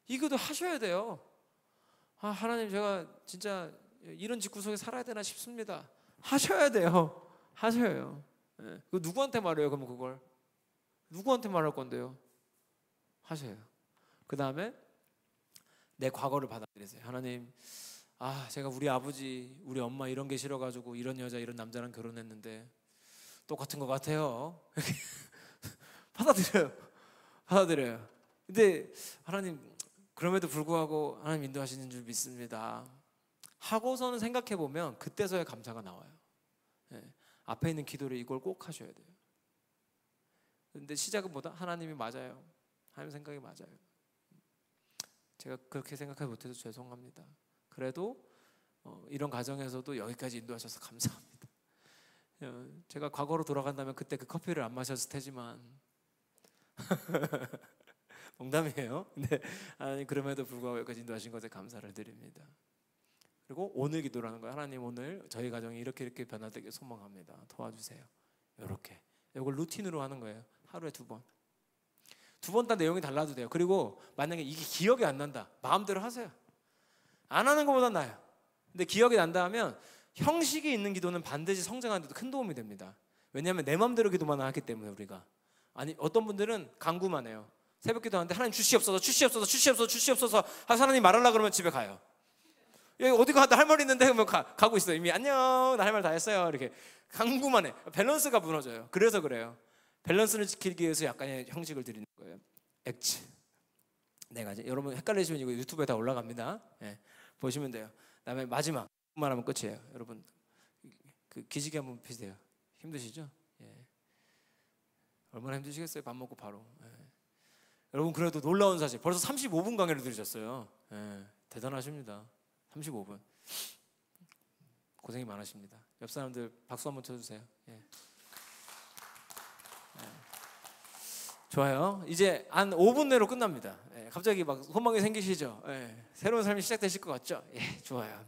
이것도 하셔야 돼요. 하나님, 제가 진짜 이런 집구석에 살아야 되나 싶습니다. 하셔야 돼요. 하셔요. 그 누구한테 말해요? 그럼 그걸 누구한테 말할 건데요? 하셔요. 그 다음에 내 과거를 받아들이세요. 하나님, 제가 우리 아버지, 우리 엄마 이런 게 싫어가지고 이런 여자, 이런 남자랑 결혼했는데 똑같은 것 같아요. 받아들여요. 근데 하나님, 그럼에도 불구하고 하나님 인도하시는 줄 믿습니다 하고서는 생각해 보면 그때서야 감사가 나와요. 앞에 있는 기도를 이걸 꼭 하셔야 돼요. 근데 시작은 뭐다? 하나님이 맞아요. 하나님 생각이 맞아요. 제가 그렇게 생각하지 못해서 죄송합니다. 그래도 이런 과정에서도 여기까지 인도하셔서 감사합니다. 제가 과거로 돌아간다면 그때 그 커피를 안 마셨을 테지만 농담이에요. 근데 하나님, 그럼에도 불구하고 여기까지 인도하신 것에 감사를 드립니다. 그리고 오늘 기도라는 거예요. 하나님, 오늘 저희 가정이 이렇게 변화되길 소망합니다. 도와주세요. 이렇게 이걸 루틴으로 하는 거예요. 하루에 2번. 2번 다 내용이 달라도 돼요. 그리고 만약에 이게 기억이 안 난다, 마음대로 하세요. 안 하는 것보다 나아요. 근데 기억이 난다 하면 형식이 있는 기도는 반드시 성장하는 데도 큰 도움이 됩니다. 왜냐하면 내 마음대로 기도만 하기 때문에 우리가. 아니 어떤 분들은 간구만 해요. 새벽 기도하는데 하나님 주시옵소서 주시옵소서 주시옵소서 주시옵소서 하나님 말하려고 그러면 집에 가요. 여기 어디 가? 나 할 말 있는데 그러면 가고 있어요. 이미 안녕 나 할 말 다 했어요. 이렇게 간구만 해. 밸런스가 무너져요. 그래서 그래요. 밸런스를 지키기 위해서 약간의 형식을 드리는 거예요. 액츠 네 가지. 여러분 헷갈리시면 이거 유튜브에 다 올라갑니다. 예, 보시면 돼요. 그다음에 마지막 말하면 끝이에요. 여러분 그 기지개 한번 피세요. 힘드시죠? 예. 얼마나 힘드시겠어요? 밥 먹고 바로. 예. 여러분 그래도 놀라운 사실 벌써 35분 강의를 들으셨어요. 예. 대단하십니다. 35분 고생이 많으십니다. 옆 사람들 박수 한번 쳐주세요. 예. 예. 좋아요. 이제 한 5분 내로 끝납니다. 예. 갑자기 막 소망이 생기시죠? 예. 새로운 삶이 시작되실 것 같죠? 예. 좋아요.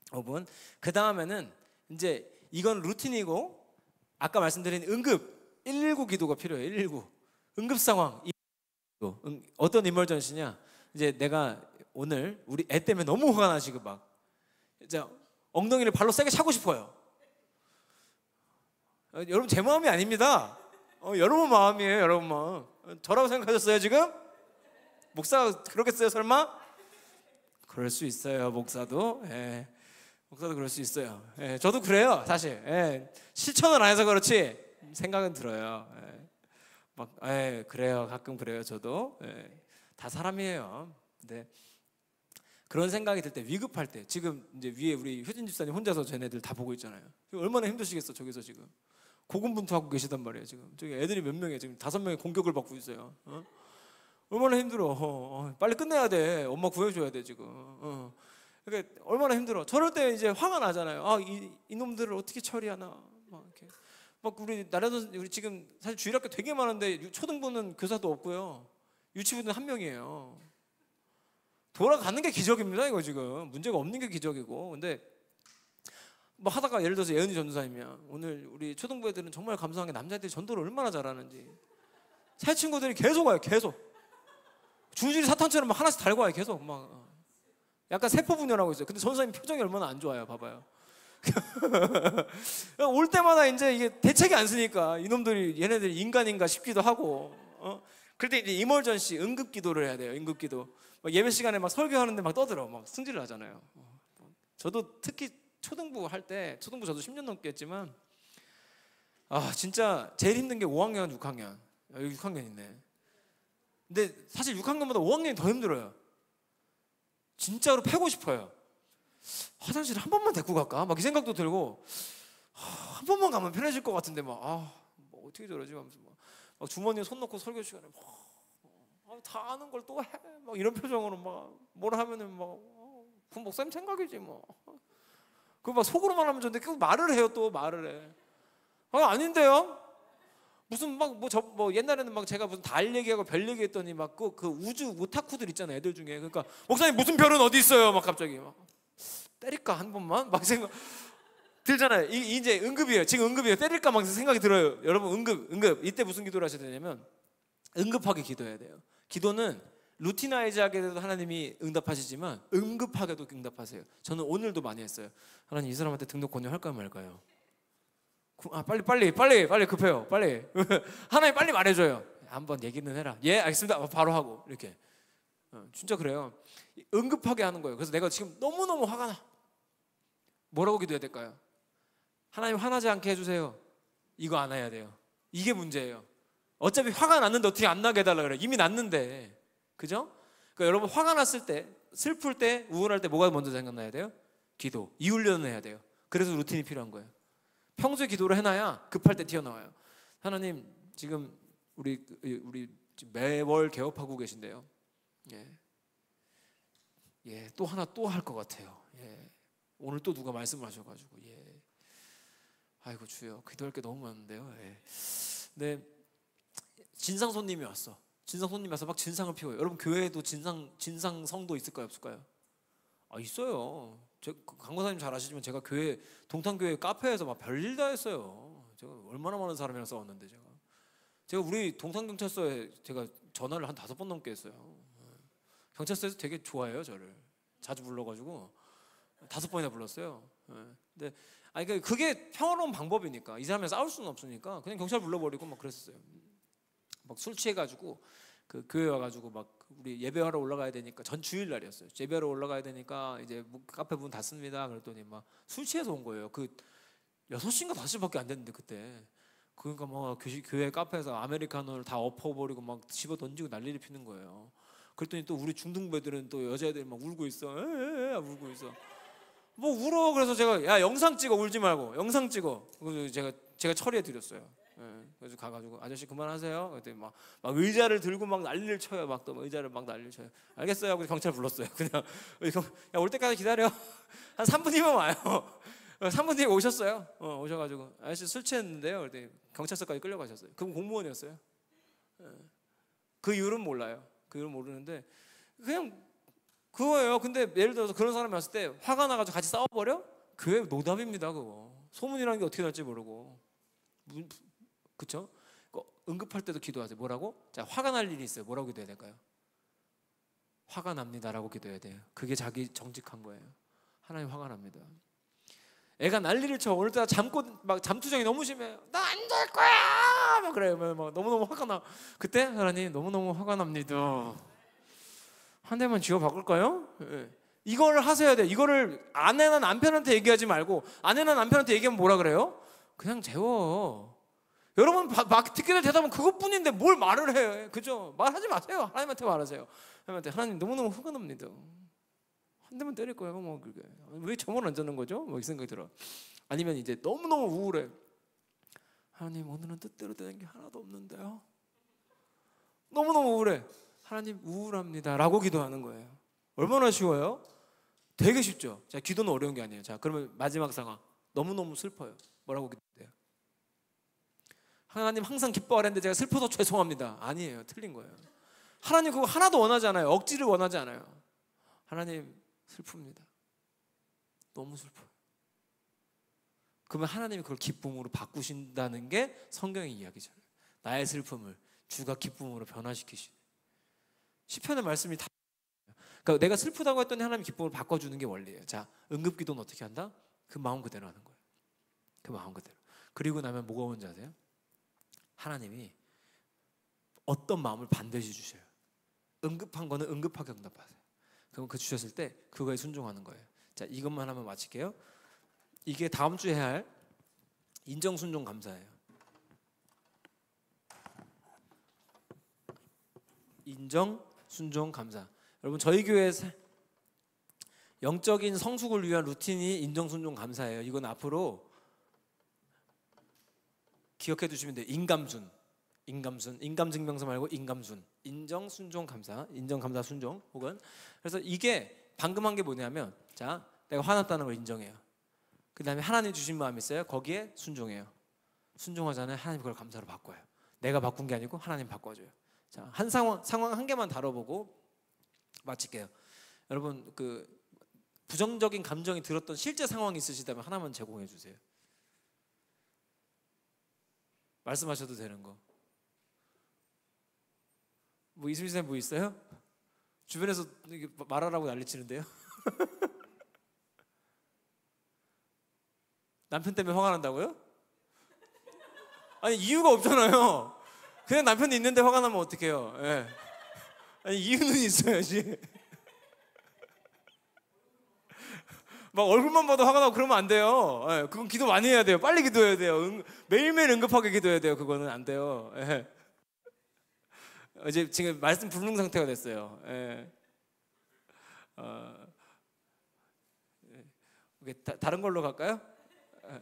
5분. 그 다음에는 이제 이건 루틴이고 아까 말씀드린 응급 119 기도가 필요해요. 119 응급 상황. 어떤 이멀전시냐? 이제 내가 오늘 우리 애 때문에 너무 화가 나시고 막 이제 엉덩이를 발로 세게 차고 싶어요. 여러분 제 마음이 아닙니다. 여러분 마음이에요. 여러분 마음. 저라고 생각하셨어요 지금? 목사가 그러겠어요 설마? 그럴 수 있어요 목사도. 예. 목사도 그럴 수 있어요. 예. 저도 그래요 사실. 예. 실천을 안 해서 그렇지 생각은 들어요. 예. 막 그래요. 가끔 그래요 저도. 예. 다 사람이에요. 근데 그런 생각이 들 때 위급할 때 지금 이제 위에 우리 효진 집사님 혼자서 쟤네들 다 보고 있잖아요. 얼마나 힘드시겠어 저기서 지금 고군분투하고 계시단 말이에요. 지금 저기 애들이 몇 명이에요. 지금 5명의 공격을 받고 있어요. 얼마나 힘들어. 빨리 끝내야 돼. 엄마 구해줘야 돼 지금. 그러니까 얼마나 힘들어. 저럴 때 이제 화가 나잖아요. 아 이놈들을 어떻게 처리하나. 막 이렇게 막 우리 나라도 우리 지금 사실 주일학교 되게 많은데 초등부는 교사도 없고요. 유치부는 1명이에요. 돌아가는 게 기적입니다. 이거 지금 문제가 없는 게 기적이고. 근데 뭐 하다가 예를 들어서 예은이 전도사님이야. 오늘 우리 초등부 애들은 정말 감사한 게 남자애들이 전도를 얼마나 잘하는지. 새 친구들이 계속 와요. 계속 주질이 사탄처럼 막 하나씩 달고 와요. 계속 막 약간 세포 분열하고 있어요. 근데 전도사님 표정이 얼마나 안 좋아요. 봐봐요. 올 때마다 이제 이게 대책이 안 쓰니까 이놈들이 얘네들이 인간인가 싶기도 하고. 그럴 때 이제 이멀전시 응급 기도를 해야 돼요. 응급 기도. 막 예배 시간에 막 설교하는데 막 떠들어. 막 승질을 하잖아요. 저도 특히 초등부 할 때, 초등부 저도 10년 넘게 했지만 진짜 제일 힘든 게 5학년, 6학년. 여기 6학년 있네. 근데 사실 6학년보다 5학년이 더 힘들어요. 진짜로 패고 싶어요. 화장실 한 번만 데리고 갈까? 막 이 생각도 들고 한 번만 가면 편해질 것 같은데 뭐 어떻게 저러지? 막 주머니에 손 넣고 설교 시간에 다 아는 걸 또 해. 막 이런 표정으로 막 뭘 하면은 그 목사님 생각이지 뭐. 그 막 속으로만 하면 좋은데 계속 말을 해요. 또 말을 해. 아닌데요? 무슨 뭐 옛날에는 막 제가 무슨 달 얘기하고 별 얘기했더니 막 그 우주 오타쿠들 있잖아요. 애들 중에. 그러니까 목사님 무슨 별은 어디 있어요? 막 갑자기 막 때릴까 한 번만 막 생각 들잖아요. 이제 응급이에요. 지금 응급이에요. 때릴까 막 생각이 들어요. 여러분 응급 이때 무슨 기도를 하셔야 되냐면 응급하게 기도해야 돼요. 기도는 루티나이즈하게 해도 하나님이 응답하시지만 응급하게도 응답하세요. 저는 오늘도 많이 했어요. 하나님 이 사람한테 등록 권유할까 말까요? 빨리 급해요. 빨리 하나님 빨리 말해줘요. 한번 얘기는 해라. 예 알겠습니다. 바로 하고 이렇게. 진짜 그래요. 응급하게 하는 거예요. 그래서 내가 지금 너무너무 화가 나. 뭐라고 기도해야 될까요? 하나님 화나지 않게 해주세요. 이거 안 해야 돼요. 이게 문제예요. 어차피 화가 났는데 어떻게 안 나게 해달라 그래요. 이미 났는데. 그죠? 그러니까 여러분 화가 났을 때, 슬플 때, 우울할 때 뭐가 먼저 생각나야 돼요? 기도. 이 훈련을 해야 돼요. 그래서 루틴이 필요한 거예요. 평소에 기도를 해놔야 급할 때 튀어나와요. 하나님 지금 우리 매월 개업하고 계신데요. 또 하나 또 할 것 같아요. 오늘 또 누가 말씀을 하셔가지고 아이고 주여 기도할 게 너무 많은데요. 근데 진상 손님이 왔어. 진상 손님이 와서 막 진상을 피워요. 여러분 교회에도 진상 성도 있을까요 없을까요? 있어요. 강권사님 잘 아시지만 제가 교회 동탄교회 카페에서 막 별일 다 했어요. 제가 얼마나 많은 사람이랑 싸웠는데 제가 우리 동탄경찰서에 제가 전화를 한 5번 넘게 했어요. 경찰서에서 되게 좋아해요 저를. 자주 불러가지고 5번이나 불렀어요. 예. 근데 아니 그게 평화로운 방법이니까 이 사람이랑 싸울 수는 없으니까 그냥 경찰 불러버리고 막 그랬었어요. 막 술 취해가지고 그 교회 와가지고 막 우리 예배하러 올라가야 되니까 전 주일날이었어요. 예배하러 올라가야 되니까 이제 카페 문 닫습니다. 그랬더니 막 술 취해서 온 거예요. 그 6시인가 5시밖에 안 됐는데 그때. 그러니까 막 교회 카페에서 아메리카노를 다 엎어버리고 막 집어 던지고 난리를 피는 거예요. 그랬더니 또 우리 중등부애들은 또 여자애들이 막 울고 있어. 에에에 울고 있어. 뭐 울어. 그래서 제가 야 영상 찍어, 울지 말고 영상 찍어. 그래서 제가 처리해 드렸어요. 예, 그래서 가가지고 아저씨 그만하세요. 그랬더니 막 의자를 들고 막 난리를 쳐요. 막 또 의자를 막 난리를 쳐요. 알겠어요. 하고 경찰 불렀어요. 그냥 야, 올 때까지 기다려. 한 3분 뒤면 와요. 3분 뒤에 오셨어요. 오셔가지고 아저씨 술 취했는데요. 그랬더니 경찰서까지 끌려가셨어요. 그럼 공무원이었어요. 예. 그 이유는 몰라요. 그 이유는 모르는데 그냥 그거예요. 근데 예를 들어서 그런 사람이 왔을 때 화가 나가지고 같이 싸워버려? 그게 노답입니다. 그거 소문이라는 게 어떻게 날지 모르고. 그쵸? 응급할 때도 기도하세요. 뭐라고? 자, 화가 날 일이 있어요. 뭐라고 기도해야 될까요? 화가 납니다라고 기도해야 돼요. 그게 자기 정직한 거예요. 하나님 화가 납니다. 애가 난리를 쳐. 오늘따라 막 잠투정이 너무 심해요. 나 안 될 거야. 막 그래요. 막 너무너무 화가 나. 그때 하나님 너무너무 화가 납니다. 한 대만 쥐어 바꿀까요? 예. 이걸 하셔야 돼요. 이거를 아내나 남편한테 얘기하지 말고 아내나 남편한테 얘기하면 뭐라 그래요? 그냥 재워. 여러분 막 듣게 될 대답은 그것뿐인데 뭘 말을 해. 그죠? 말하지 마세요. 하나님한테 말하세요. 하나님한테 하나님 너무너무 화가 납니다. 한 대만 때릴 거예요. 뭐 그게 왜 점을 안 잡는 거죠? 뭐 이 생각이 들어. 아니면 이제 너무너무 우울해. 하나님 오늘은 뜻대로 되는 게 하나도 없는데요. 너무너무 우울해. 하나님 우울합니다 라고 기도하는 거예요. 얼마나 쉬워요? 되게 쉽죠. 자, 기도는 어려운 게 아니에요. 자, 그러면 마지막 상황 너무너무 슬퍼요. 뭐라고 기도해요? 하나님 항상 기뻐하랬는데 제가 슬퍼서 죄송합니다. 아니에요. 틀린 거예요. 하나님 그거 하나도 원하지 않아요. 억지를 원하지 않아요. 하나님 슬픕니다. 너무 슬퍼요. 그러면 하나님이 그걸 기쁨으로 바꾸신다는 게 성경의 이야기잖아요. 나의 슬픔을 주가 기쁨으로 변화시키시네. 시편의 말씀이 다. 그러니까 내가 슬프다고 했더니 하나님 기쁨을 바꿔주는 게 원리예요. 자, 응급기도는 어떻게 한다? 그 마음 그대로 하는 거예요. 그 마음 그대로. 그리고 나면 뭐가 오는지 아세요? 하나님이 어떤 마음을 반드시 주셔요. 응급한 거는 응급하게 응답하세요. 그럼 그 주셨을 때 그거에 순종하는 거예요. 자, 이것만 하면 마칠게요. 이게 다음 주에 해야 할 인정, 순종, 감사예요. 인정, 순종, 감사. 여러분 저희 교회 영적인 성숙을 위한 루틴이 인정, 순종, 감사예요. 이건 앞으로 기억해 두시면 돼요. 인감증명서 말고 인감순. 인정, 순종, 감사. 인정, 감사, 순종. 혹은 그래서 이게 방금 한 게 뭐냐면 자, 내가 화났다는 걸 인정해요. 그 다음에 하나님 주신 마음이 있어요. 거기에 순종해요. 순종하잖아요. 하나님 그걸 감사로 바꿔요. 내가 바꾼 게 아니고 하나님 바꿔줘요. 자, 한 상황 한 개만 다뤄보고 마칠게요. 여러분 그 부정적인 감정이 들었던 실제 상황이 있으시다면 하나만 제공해 주세요. 말씀하셔도 되는 거. 뭐 이수민 선생님 뭐 있어요? 주변에서 말하라고 난리치는데요. 남편 때문에 화가 난다고요? 아니 이유가 없잖아요. 그냥 남편이 있는데 화가 나면 어떡해요? 예. 아니 이유는 있어야지. 막 얼굴만 봐도 화가 나고 그러면 안 돼요. 예. 그건 기도 많이 해야 돼요. 빨리 기도해야 돼요. 매일매일 응급하게 기도해야 돼요. 그거는 안 돼요. 예. 이제 지금 말씀 불능 상태가 됐어요. 예. 다른 걸로 갈까요? 예.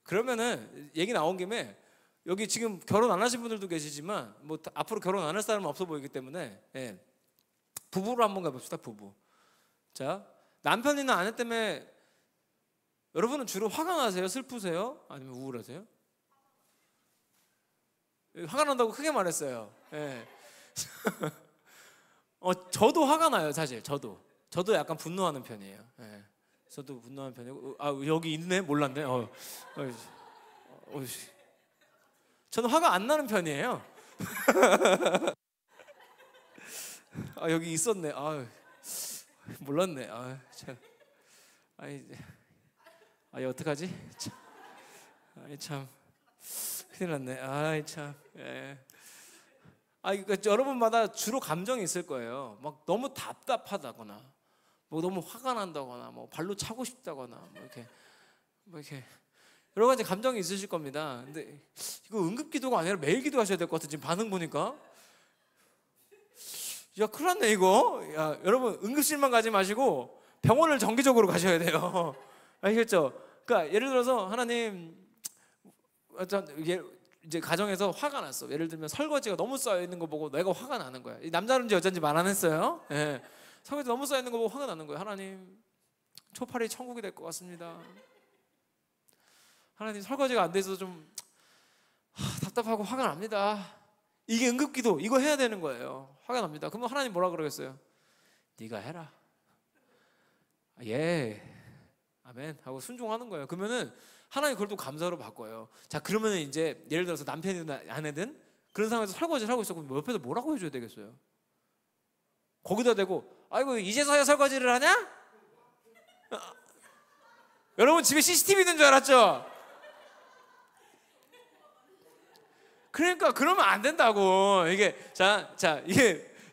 그러면은 얘기 나온 김에 여기 지금 결혼 안 하신 분들도 계시지만 뭐 앞으로 결혼 안 할 사람은 없어 보이기 때문에 예. 부부로 한번 가봅시다. 부부. 자, 남편이나 아내 때문에 여러분은 주로 화가 나세요? 슬프세요? 아니면 우울하세요? 화가 난다고 크게 말했어요. 예. 저도 화가 나요. 사실 저도 약간 분노하는 편이에요. 예. 저도 분노하는 편이고 여기 있네? 몰랐네. 저는 화가 안 나는 편이에요. 여기 있었네. 몰랐네. 아, 참. 아이, 아이 어떡하지? 참. 아이 참. 큰일 났네. 아이 참. 예. 아, 그러니까 여러분마다 주로 감정이 있을 거예요. 막 너무 답답하다거나, 뭐 너무 화가 난다거나, 뭐 발로 차고 싶다거나, 뭐 이렇게 여러 가지 감정이 있으실 겁니다. 근데 이거 응급기도가 아니라 매일 기도하셔야 될 것 같아. 지금 반응 보니까. 야, 큰일 났네 이거. 야, 여러분 응급실만 가지 마시고 병원을 정기적으로 가셔야 돼요. 아시겠죠? 그러니까 예를 들어서 하나님, 이제 가정에서 화가 났어. 예를 들면 설거지가 너무 쌓여 있는 거 보고 내가 화가 나는 거야. 남자인지 여자인지 말 안 했어요. 예. 설거지 너무 쌓여 있는 거 보고 화가 나는 거야. 하나님, 초파리 천국이 될 것 같습니다. 하나님, 설거지가 안 돼서 좀 답답하고 화가 납니다. 이게 응급기도, 이거 해야 되는 거예요. 화가 납니다. 그러면 하나님 뭐라 그러겠어요? 네가 해라. 예, 아멘 하고 순종하는 거예요. 그러면은 하나님 그걸 또 감사로 바꿔요. 자, 그러면은 이제 예를 들어서 남편이든 아내든 그런 상황에서 설거지를 하고 있어. 그럼 옆에서 뭐라고 해줘야 되겠어요? 거기다 대고 아이고 이제서야 설거지를 하냐? 여러분 집에 CCTV 있는 줄 알았죠? 그러니까 그러면 안 된다고. 이게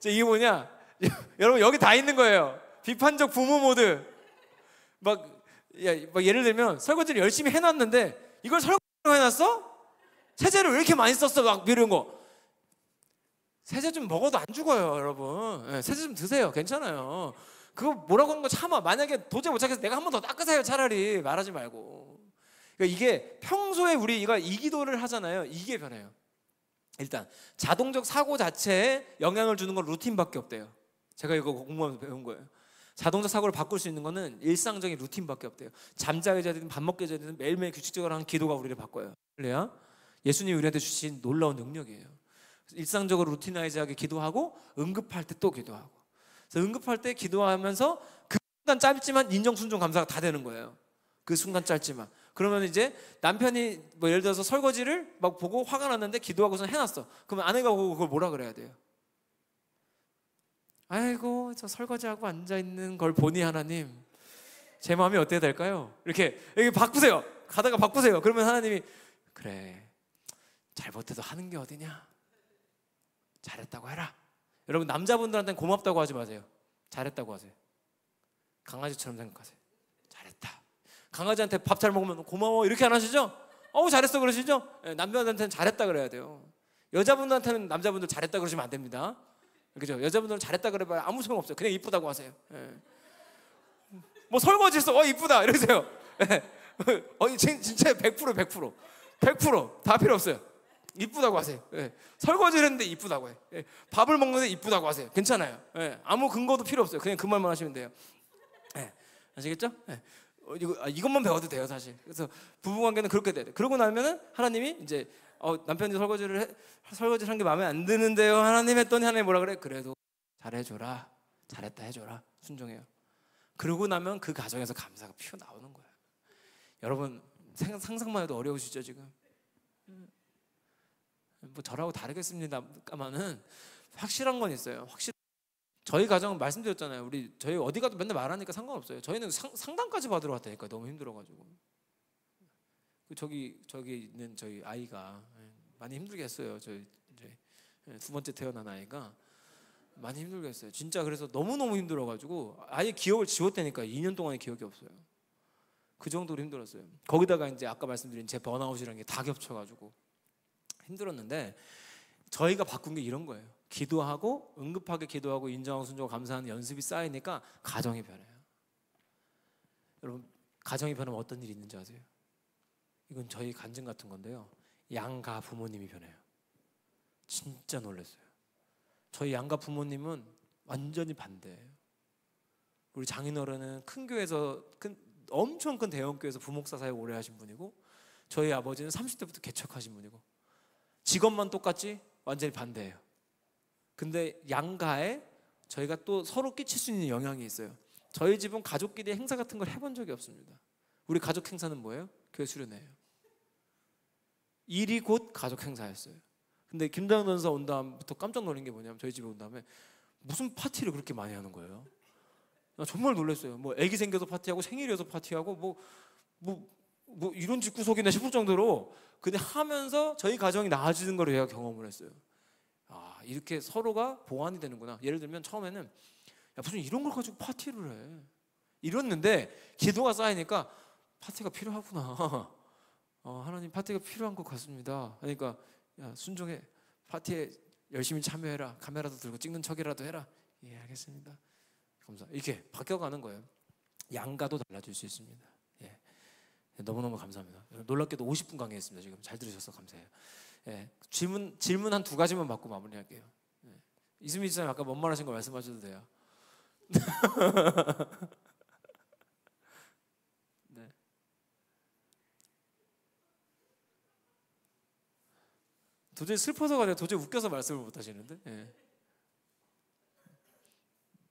이게 뭐냐? 여러분 여기 다 있는 거예요. 비판적 부모 모드. 막 예를 들면 설거지를 열심히 해놨는데 이걸 설거지로 해놨어? 세제를 왜 이렇게 많이 썼어? 막 이런 거. 세제 좀 먹어도 안 죽어요, 여러분. 네, 세제 좀 드세요. 괜찮아요. 그거 뭐라고 하는 거 참아. 만약에 도저히 못 찾겠어, 내가 한 번 더 닦으세요. 차라리 말하지 말고. 그러니까 이게 평소에 우리가 이 기도를 하잖아요. 이게 변해요. 일단 자동적 사고 자체에 영향을 주는 건 루틴밖에 없대요. 제가 이거 공부하면서 배운 거예요. 자동적 사고를 바꿀 수 있는 거는 일상적인 루틴밖에 없대요. 잠자게 해야 되든 밥 먹게 해야 되든 매일매일 규칙적으로 하는 기도가 우리를 바꿔요. 할렐루야. 예수님이 우리한테 주신 놀라운 능력이에요. 일상적으로 루티나이즈하게 기도하고 응급할 때 또 기도하고. 그래서 응급할 때 기도하면서 그 순간 짧지만 인정, 순종, 감사가 다 되는 거예요. 그 순간 짧지만. 그러면 이제 남편이 뭐 예를 들어서 설거지를 막 보고 화가 났는데 기도하고서 해놨어. 그러면 아내가 보고 그걸 뭐라 그래야 돼요? 아이고 저 설거지하고 앉아있는 걸 보니 하나님 제 마음이 어떻게 될까요? 이렇게 바꾸세요. 가다가 바꾸세요. 그러면 하나님이 그래 잘못해도 하는 게 어디냐? 잘했다고 해라. 여러분 남자분들한테는 고맙다고 하지 마세요. 잘했다고 하세요. 강아지처럼 생각하세요. 잘했다. 강아지한테 밥 잘 먹으면 고마워 이렇게 안 하시죠? 어우 잘했어 그러시죠? 남자분들한테는 잘했다 그래야 돼요. 여자분들한테는 남자분들 잘했다 그러시면 안 됩니다. 그죠? 여자분들은 잘했다 그래봐야 아무 소용 없어요. 그냥 이쁘다고 하세요. 뭐 설거지 했어. 이쁘다 이러세요. 진짜 100%다 필요 없어요. 이쁘다고 하세요. 설거지를 했는데 이쁘다고 해. 밥을 먹는데 이쁘다고 하세요. 괜찮아요. 아무 근거도 필요 없어요. 그냥 그 말만 하시면 돼요. 아시겠죠? 이것만 배워도 돼요 사실. 그래서 부부관계는 그렇게 돼야 돼. 그러고 나면은 하나님이 이제 남편이 설거지를 한 게 마음에 안 드는데요 하나님 했더니 하나님 뭐라 그래? 그래도 잘해줘라. 잘했다 해줘라. 순종해요. 그러고 나면 그 가정에서 감사가 피어나오는 거예요. 여러분 상상만 해도 어려우시죠 지금? 뭐 저라고 다르겠습니다만은 확실한 건 있어요. 저희 가정은 말씀드렸잖아요. 저희 어디 가도 맨날 말하니까 상관없어요. 저희는 상담까지 받으러 왔다니까. 너무 힘들어가지고. 저기 있는 저희 아이가 많이 힘들게 했어요. 저희 이제 두 번째 태어난 아이가 많이 힘들게 했어요. 진짜 그래서 너무너무 힘들어가지고 아예 기억을 지웠다니까. 2년 동안의 기억이 없어요. 그 정도로 힘들었어요. 거기다가 이제 아까 말씀드린 제 번아웃이라는 게 다 겹쳐가지고 힘들었는데 저희가 바꾼 게 이런 거예요. 기도하고 응급하게 기도하고 인정하고 순종하고 감사하는 연습이 쌓이니까 가정이 변해요. 여러분 가정이 변하면 어떤 일이 있는지 아세요? 이건 저희 간증 같은 건데요. 양가 부모님이 변해요. 진짜 놀랐어요. 저희 양가 부모님은 완전히 반대예요. 우리 장인어른은 큰 교회에서 엄청 큰 대형교회에서 부목사 사역 오래 하신 분이고 저희 아버지는 30대부터 개척하신 분이고 직업만 똑같지 완전히 반대예요. 근데 양가에 저희가 또 서로 끼칠 수 있는 영향이 있어요. 저희 집은 가족끼리 행사 같은 걸 해본 적이 없습니다. 우리 가족 행사는 뭐예요? 교회 수련회예요. 일이 곧 가족 행사였어요. 근데 김다영 전사 온 다음부터 깜짝 놀란 게 뭐냐면 저희 집에 온 다음에 무슨 파티를 그렇게 많이 하는 거예요. 나 정말 놀랐어요. 뭐 아기 생겨서 파티하고 생일이어서 파티하고 뭐 이런 집구석이나 싶을 정도로, 근데 하면서 저희 가정이 나아지는 걸 제가 경험을 했어요. 아, 이렇게 서로가 보완이 되는구나. 예를 들면 처음에는 야, 무슨 이런 걸 가지고 파티를 해 이랬는데, 기도가 쌓이니까 파티가 필요하구나. 하나님 파티가 필요한 것 같습니다. 그러니까 야, 순종해. 파티에 열심히 참여해라. 카메라도 들고 찍는 척이라도 해라. 예, 알겠습니다. 감사. 이렇게 바뀌어가는 거예요. 양가도 달라질 수 있습니다. 예, 너무너무 감사합니다. 놀랍게도 50분 강의했습니다. 지금 잘 들으셔서 감사해요. 예, 질문 한 2가지만 받고 마무리할게요. 예. 이수미 지사님 아까 뭔 말하신 거 말씀하셔도 돼요. 네. 도저히 슬퍼서가 아니라 도저히 웃겨서 말씀을 못 하시는데. 예.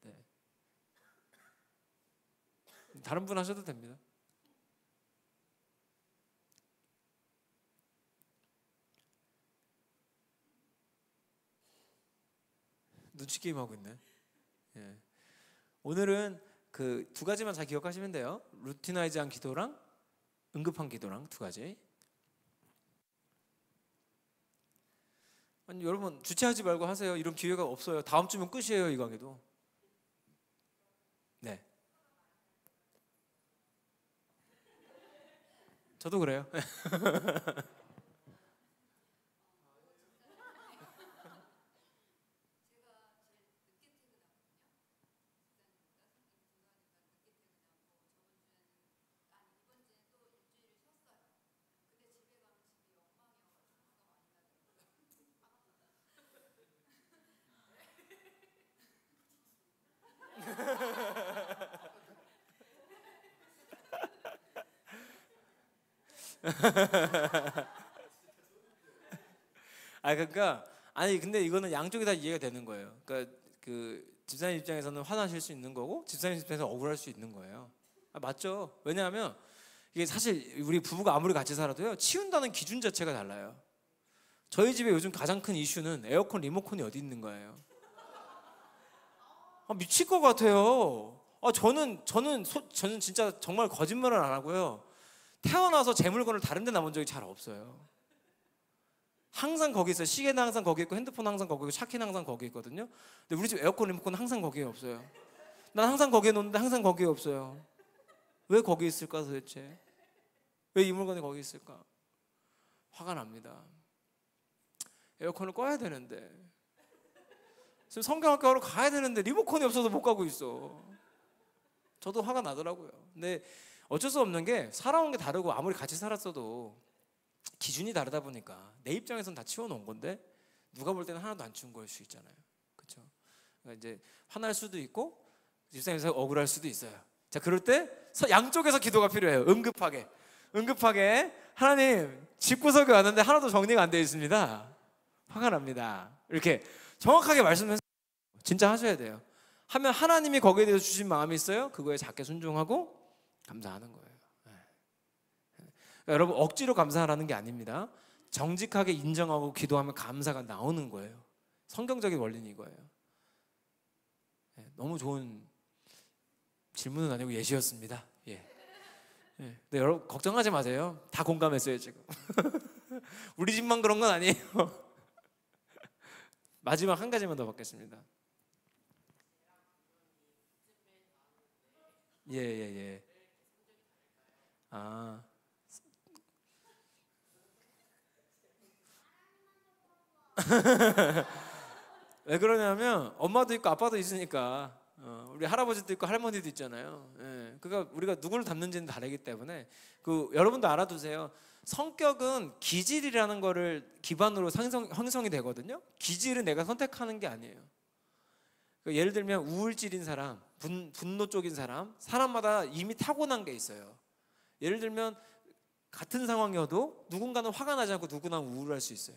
네. 다른 분 하셔도 됩니다. 눈치 게임 하고 있네. 예. 오늘은 그 2가지만 잘 기억하시면 돼요. 루티나이즈한 기도랑 응급한 기도랑 2가지. 아니, 여러분 주체하지 말고 하세요. 이런 기회가 없어요. 다음 주면 끝이에요, 이 강의도. 네. 저도 그래요. 그러니까 아니 근데 이거는 양쪽이 다 이해가 되는 거예요. 그러니까 그 집사님 입장에서는 화나실 수 있는 거고, 집사님 입장에서 억울할 수 있는 거예요. 맞죠? 왜냐하면 이게 사실 우리 부부가 아무리 같이 살아도요, 치운다는 기준 자체가 달라요. 저희 집에 요즘 가장 큰 이슈는 에어컨 리모컨이 어디 있는 거예요. 미칠 것 같아요. 저는 진짜 정말 거짓말을 안 하고요. 태어나서 제 물건을 다른 데 놔본 적이 잘 없어요. 항상 거기 있어요. 시계는 항상 거기 있고, 핸드폰 항상 거기 있고, 차키는 항상 거기 있거든요. 근데 우리 집 에어컨 리모컨은 항상 거기에 없어요. 난 항상 거기에 놓는데 항상 거기에 없어요. 왜 거기 있을까 도대체? 왜 이 물건이 거기 있을까? 화가 납니다. 에어컨을 꺼야 되는데, 지금 성경학교로 가야 되는데 리모컨이 없어서 못 가고 있어. 저도 화가 나더라고요. 근데 어쩔 수 없는 게, 살아온 게 다르고 아무리 같이 살았어도 기준이 다르다 보니까 내 입장에서는 다 치워놓은 건데 누가 볼 때는 하나도 안 치운 거일 수 있잖아요. 그렇죠? 그러니까 이제 화날 수도 있고 집사님에서 억울할 수도 있어요. 자, 그럴 때 양쪽에서 기도가 필요해요. 응급하게 하나님, 집구석에 왔는데 하나도 정리가 안 되어 있습니다. 화가 납니다. 이렇게 정확하게 말씀해서 진짜 하셔야 돼요. 하면 하나님이 거기에 대해서 주신 마음이 있어요. 그거에 작게 순종하고 감사하는 거예요. 그러니까 여러분, 억지로 감사하라는 게 아닙니다. 정직하게 인정하고 기도하면 감사가 나오는 거예요. 성경적인 원리는 이거예요. 너무 좋은 질문은 아니고 예시였습니다. 예. 근데 여러분 걱정하지 마세요. 다 공감했어요 지금. 우리 집만 그런 건 아니에요. 마지막 한 가지만 더 받겠습니다. 예. 왜 그러냐면 엄마도 있고 아빠도 있으니까, 우리 할아버지도 있고 할머니도 있잖아요. 예. 그러니까 우리가 누구를 닮는지는 다르기 때문에 여러분도 알아두세요. 성격은 기질이라는 거를 기반으로 형성이 되거든요. 기질은 내가 선택하는 게 아니에요. 그러니까 예를 들면 우울질인 사람, 분노 쪽인 사람마다 이미 타고난 게 있어요. 예를 들면 같은 상황이어도 누군가는 화가 나지 않고 누구나 우울할 수 있어요.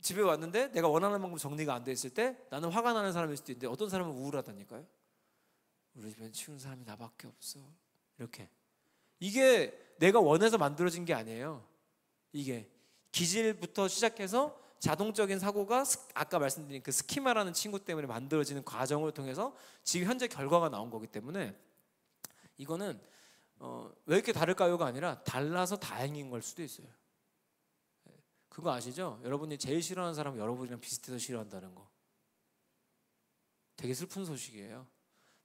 집에 왔는데 내가 원하는 만큼 정리가 안 돼 있을 때 나는 화가 나는 사람일 수도 있는데, 어떤 사람은 우울하다니까요. 우리 집엔 치운 사람이 나밖에 없어. 이렇게. 이게 내가 원해서 만들어진 게 아니에요. 이게 기질부터 시작해서 자동적인 사고가 아까 말씀드린 그 스키마라는 친구 때문에 만들어지는 과정을 통해서 지금 현재 결과가 나온 거기 때문에 이거는 왜 이렇게 다를까요가 아니라 달라서 다행인 걸 수도 있어요. 그거 아시죠? 여러분이 제일 싫어하는 사람 여러분이랑 비슷해서 싫어한다는 거. 되게 슬픈 소식이에요.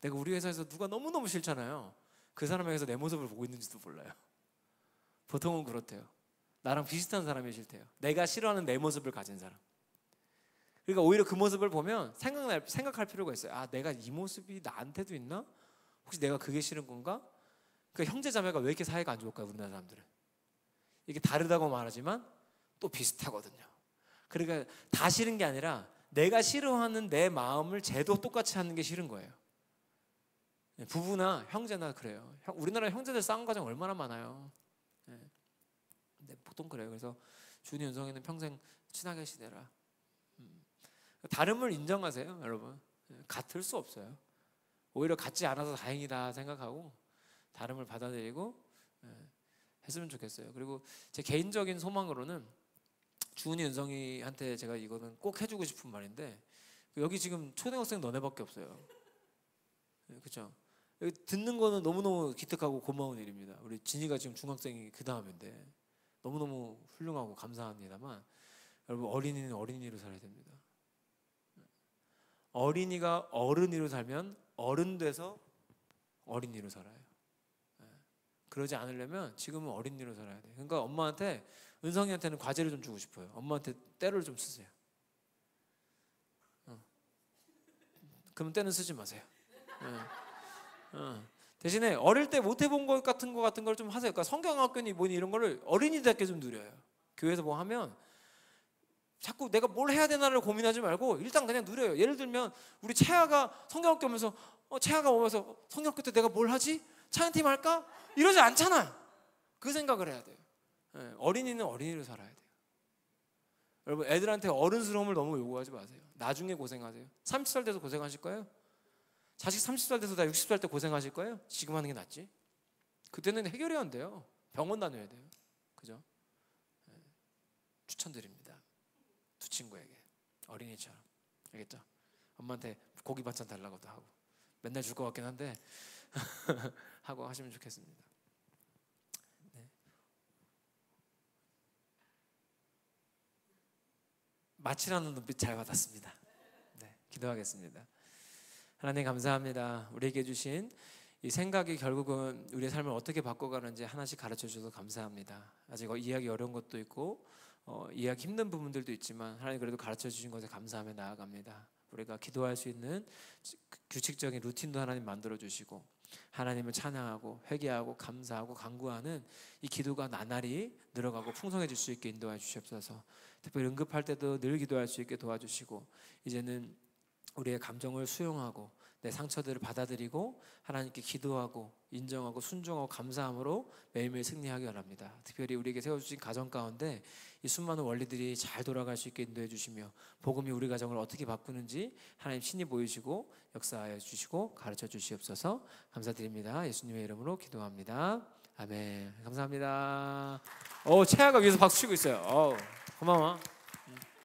내가 우리 회사에서 누가 너무너무 싫잖아요. 그 사람에게서 내 모습을 보고 있는지도 몰라요. 보통은 그렇대요. 나랑 비슷한 사람이 싫대요. 내가 싫어하는 내 모습을 가진 사람. 그러니까 오히려 그 모습을 보면 생각할 필요가 있어요. 아, 내가 이 모습이 나한테도 있나? 혹시 내가 그게 싫은 건가? 그러니까 형제 자매가 왜 이렇게 사이가 안 좋을까요? 우리나라 사람들은. 이게 다르다고 말하지만 또 비슷하거든요. 그러니까 다 싫은 게 아니라 내가 싫어하는 내 마음을 쟤도 똑같이 하는 게 싫은 거예요. 부부나 형제나 그래요. 우리나라 형제들 싸운 가정 얼마나 많아요. 근데 보통 그래요. 그래서 준이, 은성이는 평생 친하게 지내라. 다름을 인정하세요, 여러분. 같을 수 없어요. 오히려 같지 않아서 다행이다 생각하고 다름을 받아들이고 했으면 좋겠어요. 그리고 제 개인적인 소망으로는 주은이, 은성이한테 제가 이거는 꼭 해주고 싶은 말인데, 여기 지금 초등학생 너네밖에 없어요. 그렇죠? 듣는 거는 너무너무 기특하고 고마운 일입니다. 우리 진이가 지금 중학생이 그 다음인데 너무너무 훌륭하고 감사합니다만, 여러분, 어린이는 어린이로 살아야 됩니다. 어린이가 어른이로 살면 어른 돼서 어린이로 살아요. 그러지 않으려면 지금은 어린이로 살아야 돼요. 그러니까 엄마한테, 은성이한테는 과제를 좀 주고 싶어요. 엄마한테 때를 좀 쓰세요. 그럼 때는 쓰지 마세요. 대신에 어릴 때 못 해본 것 같은 걸 좀 하세요. 그러니까 성경학교니 뭐니 이런 거를 어린이답게 좀 누려요. 교회에서 뭐 하면 자꾸 내가 뭘 해야 되나를 고민하지 말고 일단 그냥 누려요. 예를 들면 우리 채아가 성경학교 오면서 채아가 오면서 성경학교 때 내가 뭘 하지? 찬양팀 할까? 이러지 않잖아. 그 생각을 해야 돼요. 어린이는 어린이로 살아야 돼요. 여러분, 애들한테 어른스러움을 너무 요구하지 마세요. 나중에 고생하세요. 30살 돼서 고생하실 거예요? 자식 30살 돼서 다 60살 때 고생하실 거예요? 지금 하는 게 낫지. 그때는 해결이 안 돼요. 병원 다녀야 돼요. 그죠? 추천드립니다. 두 친구에게 어린이처럼. 알겠죠? 엄마한테 고기 반찬 달라고도 하고 맨날 줄 것 같긴 한데 하고 하시면 좋겠습니다. 네. 마치라는 눈빛 잘 받았습니다. 네, 기도하겠습니다. 하나님 감사합니다. 우리에게 주신 이 생각이 결국은 우리의 삶을 어떻게 바꿔가는지 하나씩 가르쳐 주셔서 감사합니다. 아직 이해하기 어려운 것도 있고 이해하기 힘든 부분들도 있지만 하나님 그래도 가르쳐 주신 것에 감사하며 나아갑니다. 우리가 기도할 수 있는 규칙적인 루틴도 하나님 만들어 주시고 하나님을 찬양하고 회개하고 감사하고 간구하는 이 기도가 나날이 늘어가고 풍성해질 수 있게 인도해 주시옵소서. 특별히 응급할 때도 늘 기도할 수 있게 도와주시고 이제는 우리의 감정을 수용하고 내 상처들을 받아들이고 하나님께 기도하고 인정하고 순종하고 감사함으로 매일매일 승리하기 원합니다. 특별히 우리에게 세워주신 가정 가운데 이 수많은 원리들이 잘 돌아갈 수 있게 인도해 주시며 복음이 우리 가정을 어떻게 바꾸는지 하나님 친히 보이시고 역사하여 주시고 가르쳐 주시옵소서. 감사드립니다. 예수님의 이름으로 기도합니다. 아멘. 감사합니다. 채아가 위에서 박수 치고 있어요. 고마워.